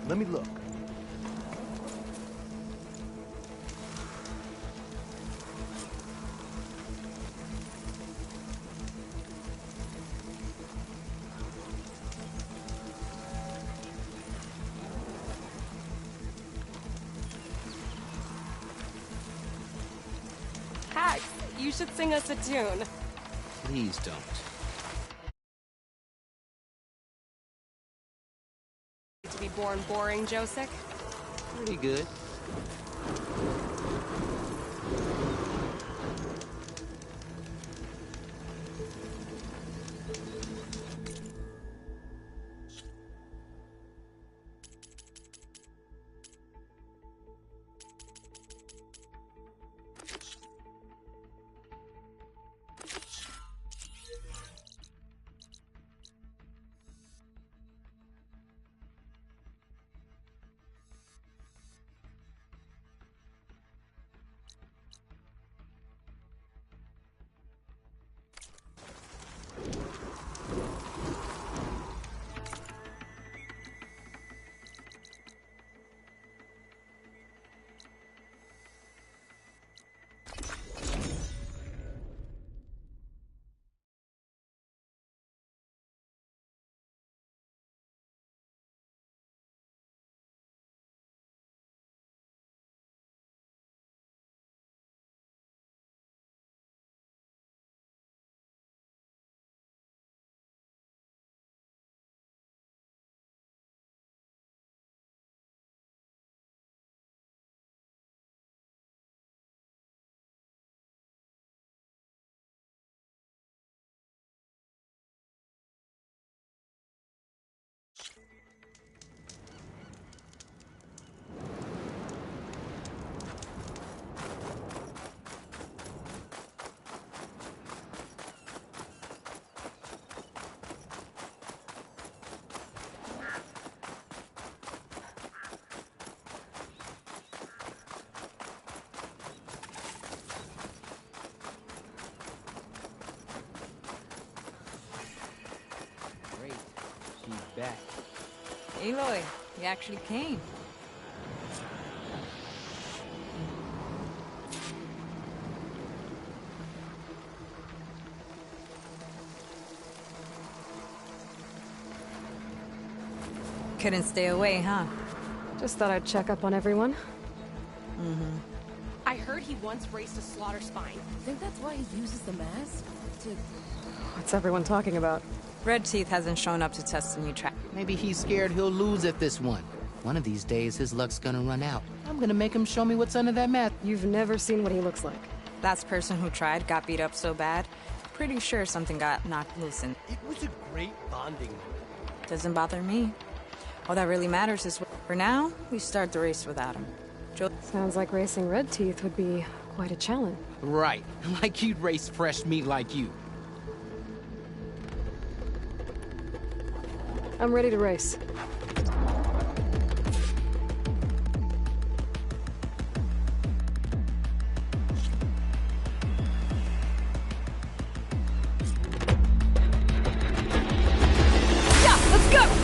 Speaker 19: Let me look.
Speaker 14: Hax, you should sing us a tune.
Speaker 20: Please don't.
Speaker 14: To be born boring, Josek?
Speaker 20: Pretty good. Back.
Speaker 21: Aloy, you actually came. Couldn't stay away, huh?
Speaker 4: Just thought I'd check up on everyone.
Speaker 21: Mm-hmm.
Speaker 1: I heard he once raced a slaughter spine.
Speaker 7: Think that's why he uses the mask?
Speaker 4: What's everyone talking about?
Speaker 21: Red Teeth hasn't shown up to test the new track.
Speaker 20: Maybe he's scared he'll lose at this one. One of these days, his luck's gonna run out. I'm gonna make him show me what's under that mask.
Speaker 4: You've never seen what he looks like.
Speaker 21: Last person who tried got beat up so bad. Pretty sure something got knocked loose and...
Speaker 13: It was a great bonding moment.
Speaker 21: Doesn't bother me. All that really matters is, for now, we start the race without him.
Speaker 4: Sounds like racing Red Teeth would be quite a challenge.
Speaker 20: Right. Like you'd race fresh meat like you.
Speaker 4: I'm ready to race.
Speaker 10: Yeah, let's go!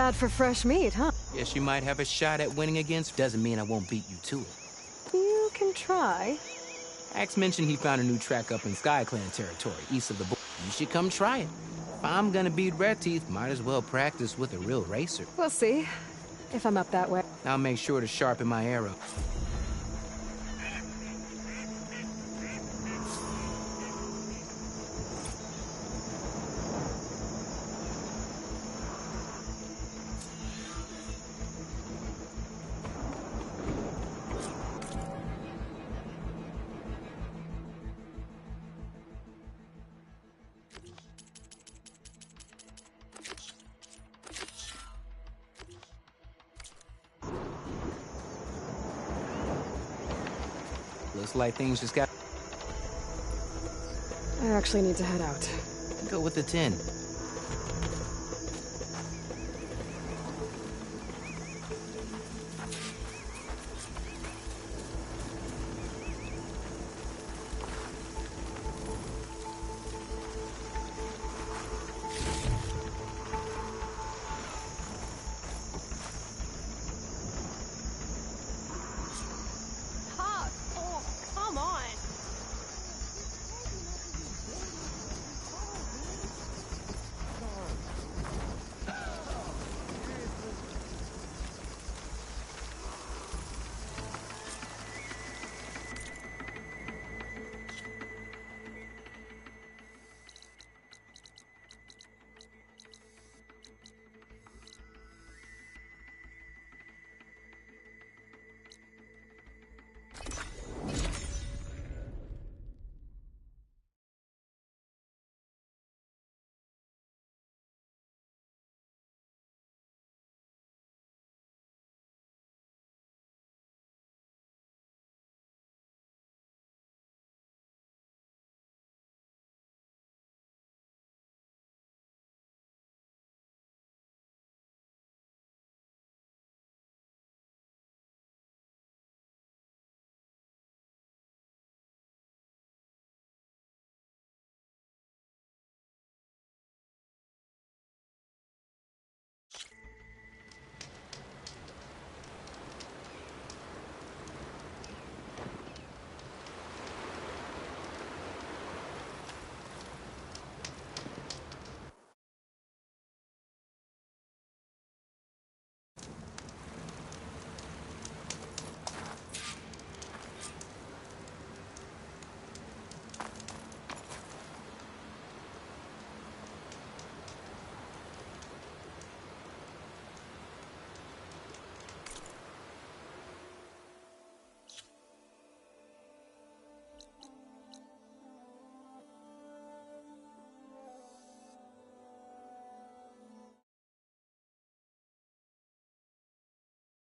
Speaker 4: bad for fresh meat, huh?
Speaker 20: Guess you might have a shot at winning against. Doesn't mean I won't beat you to it.
Speaker 4: You can try.
Speaker 20: Axe mentioned he found a new track up in Sky Clan territory, east of the border. You should come try it. If I'm gonna beat Red Teeth, might as well practice with a real racer.
Speaker 4: We'll see, if I'm up that way.
Speaker 20: I'll make sure to sharpen my arrow. Looks like things just got...
Speaker 4: I actually need to head out.
Speaker 20: Go with the 10.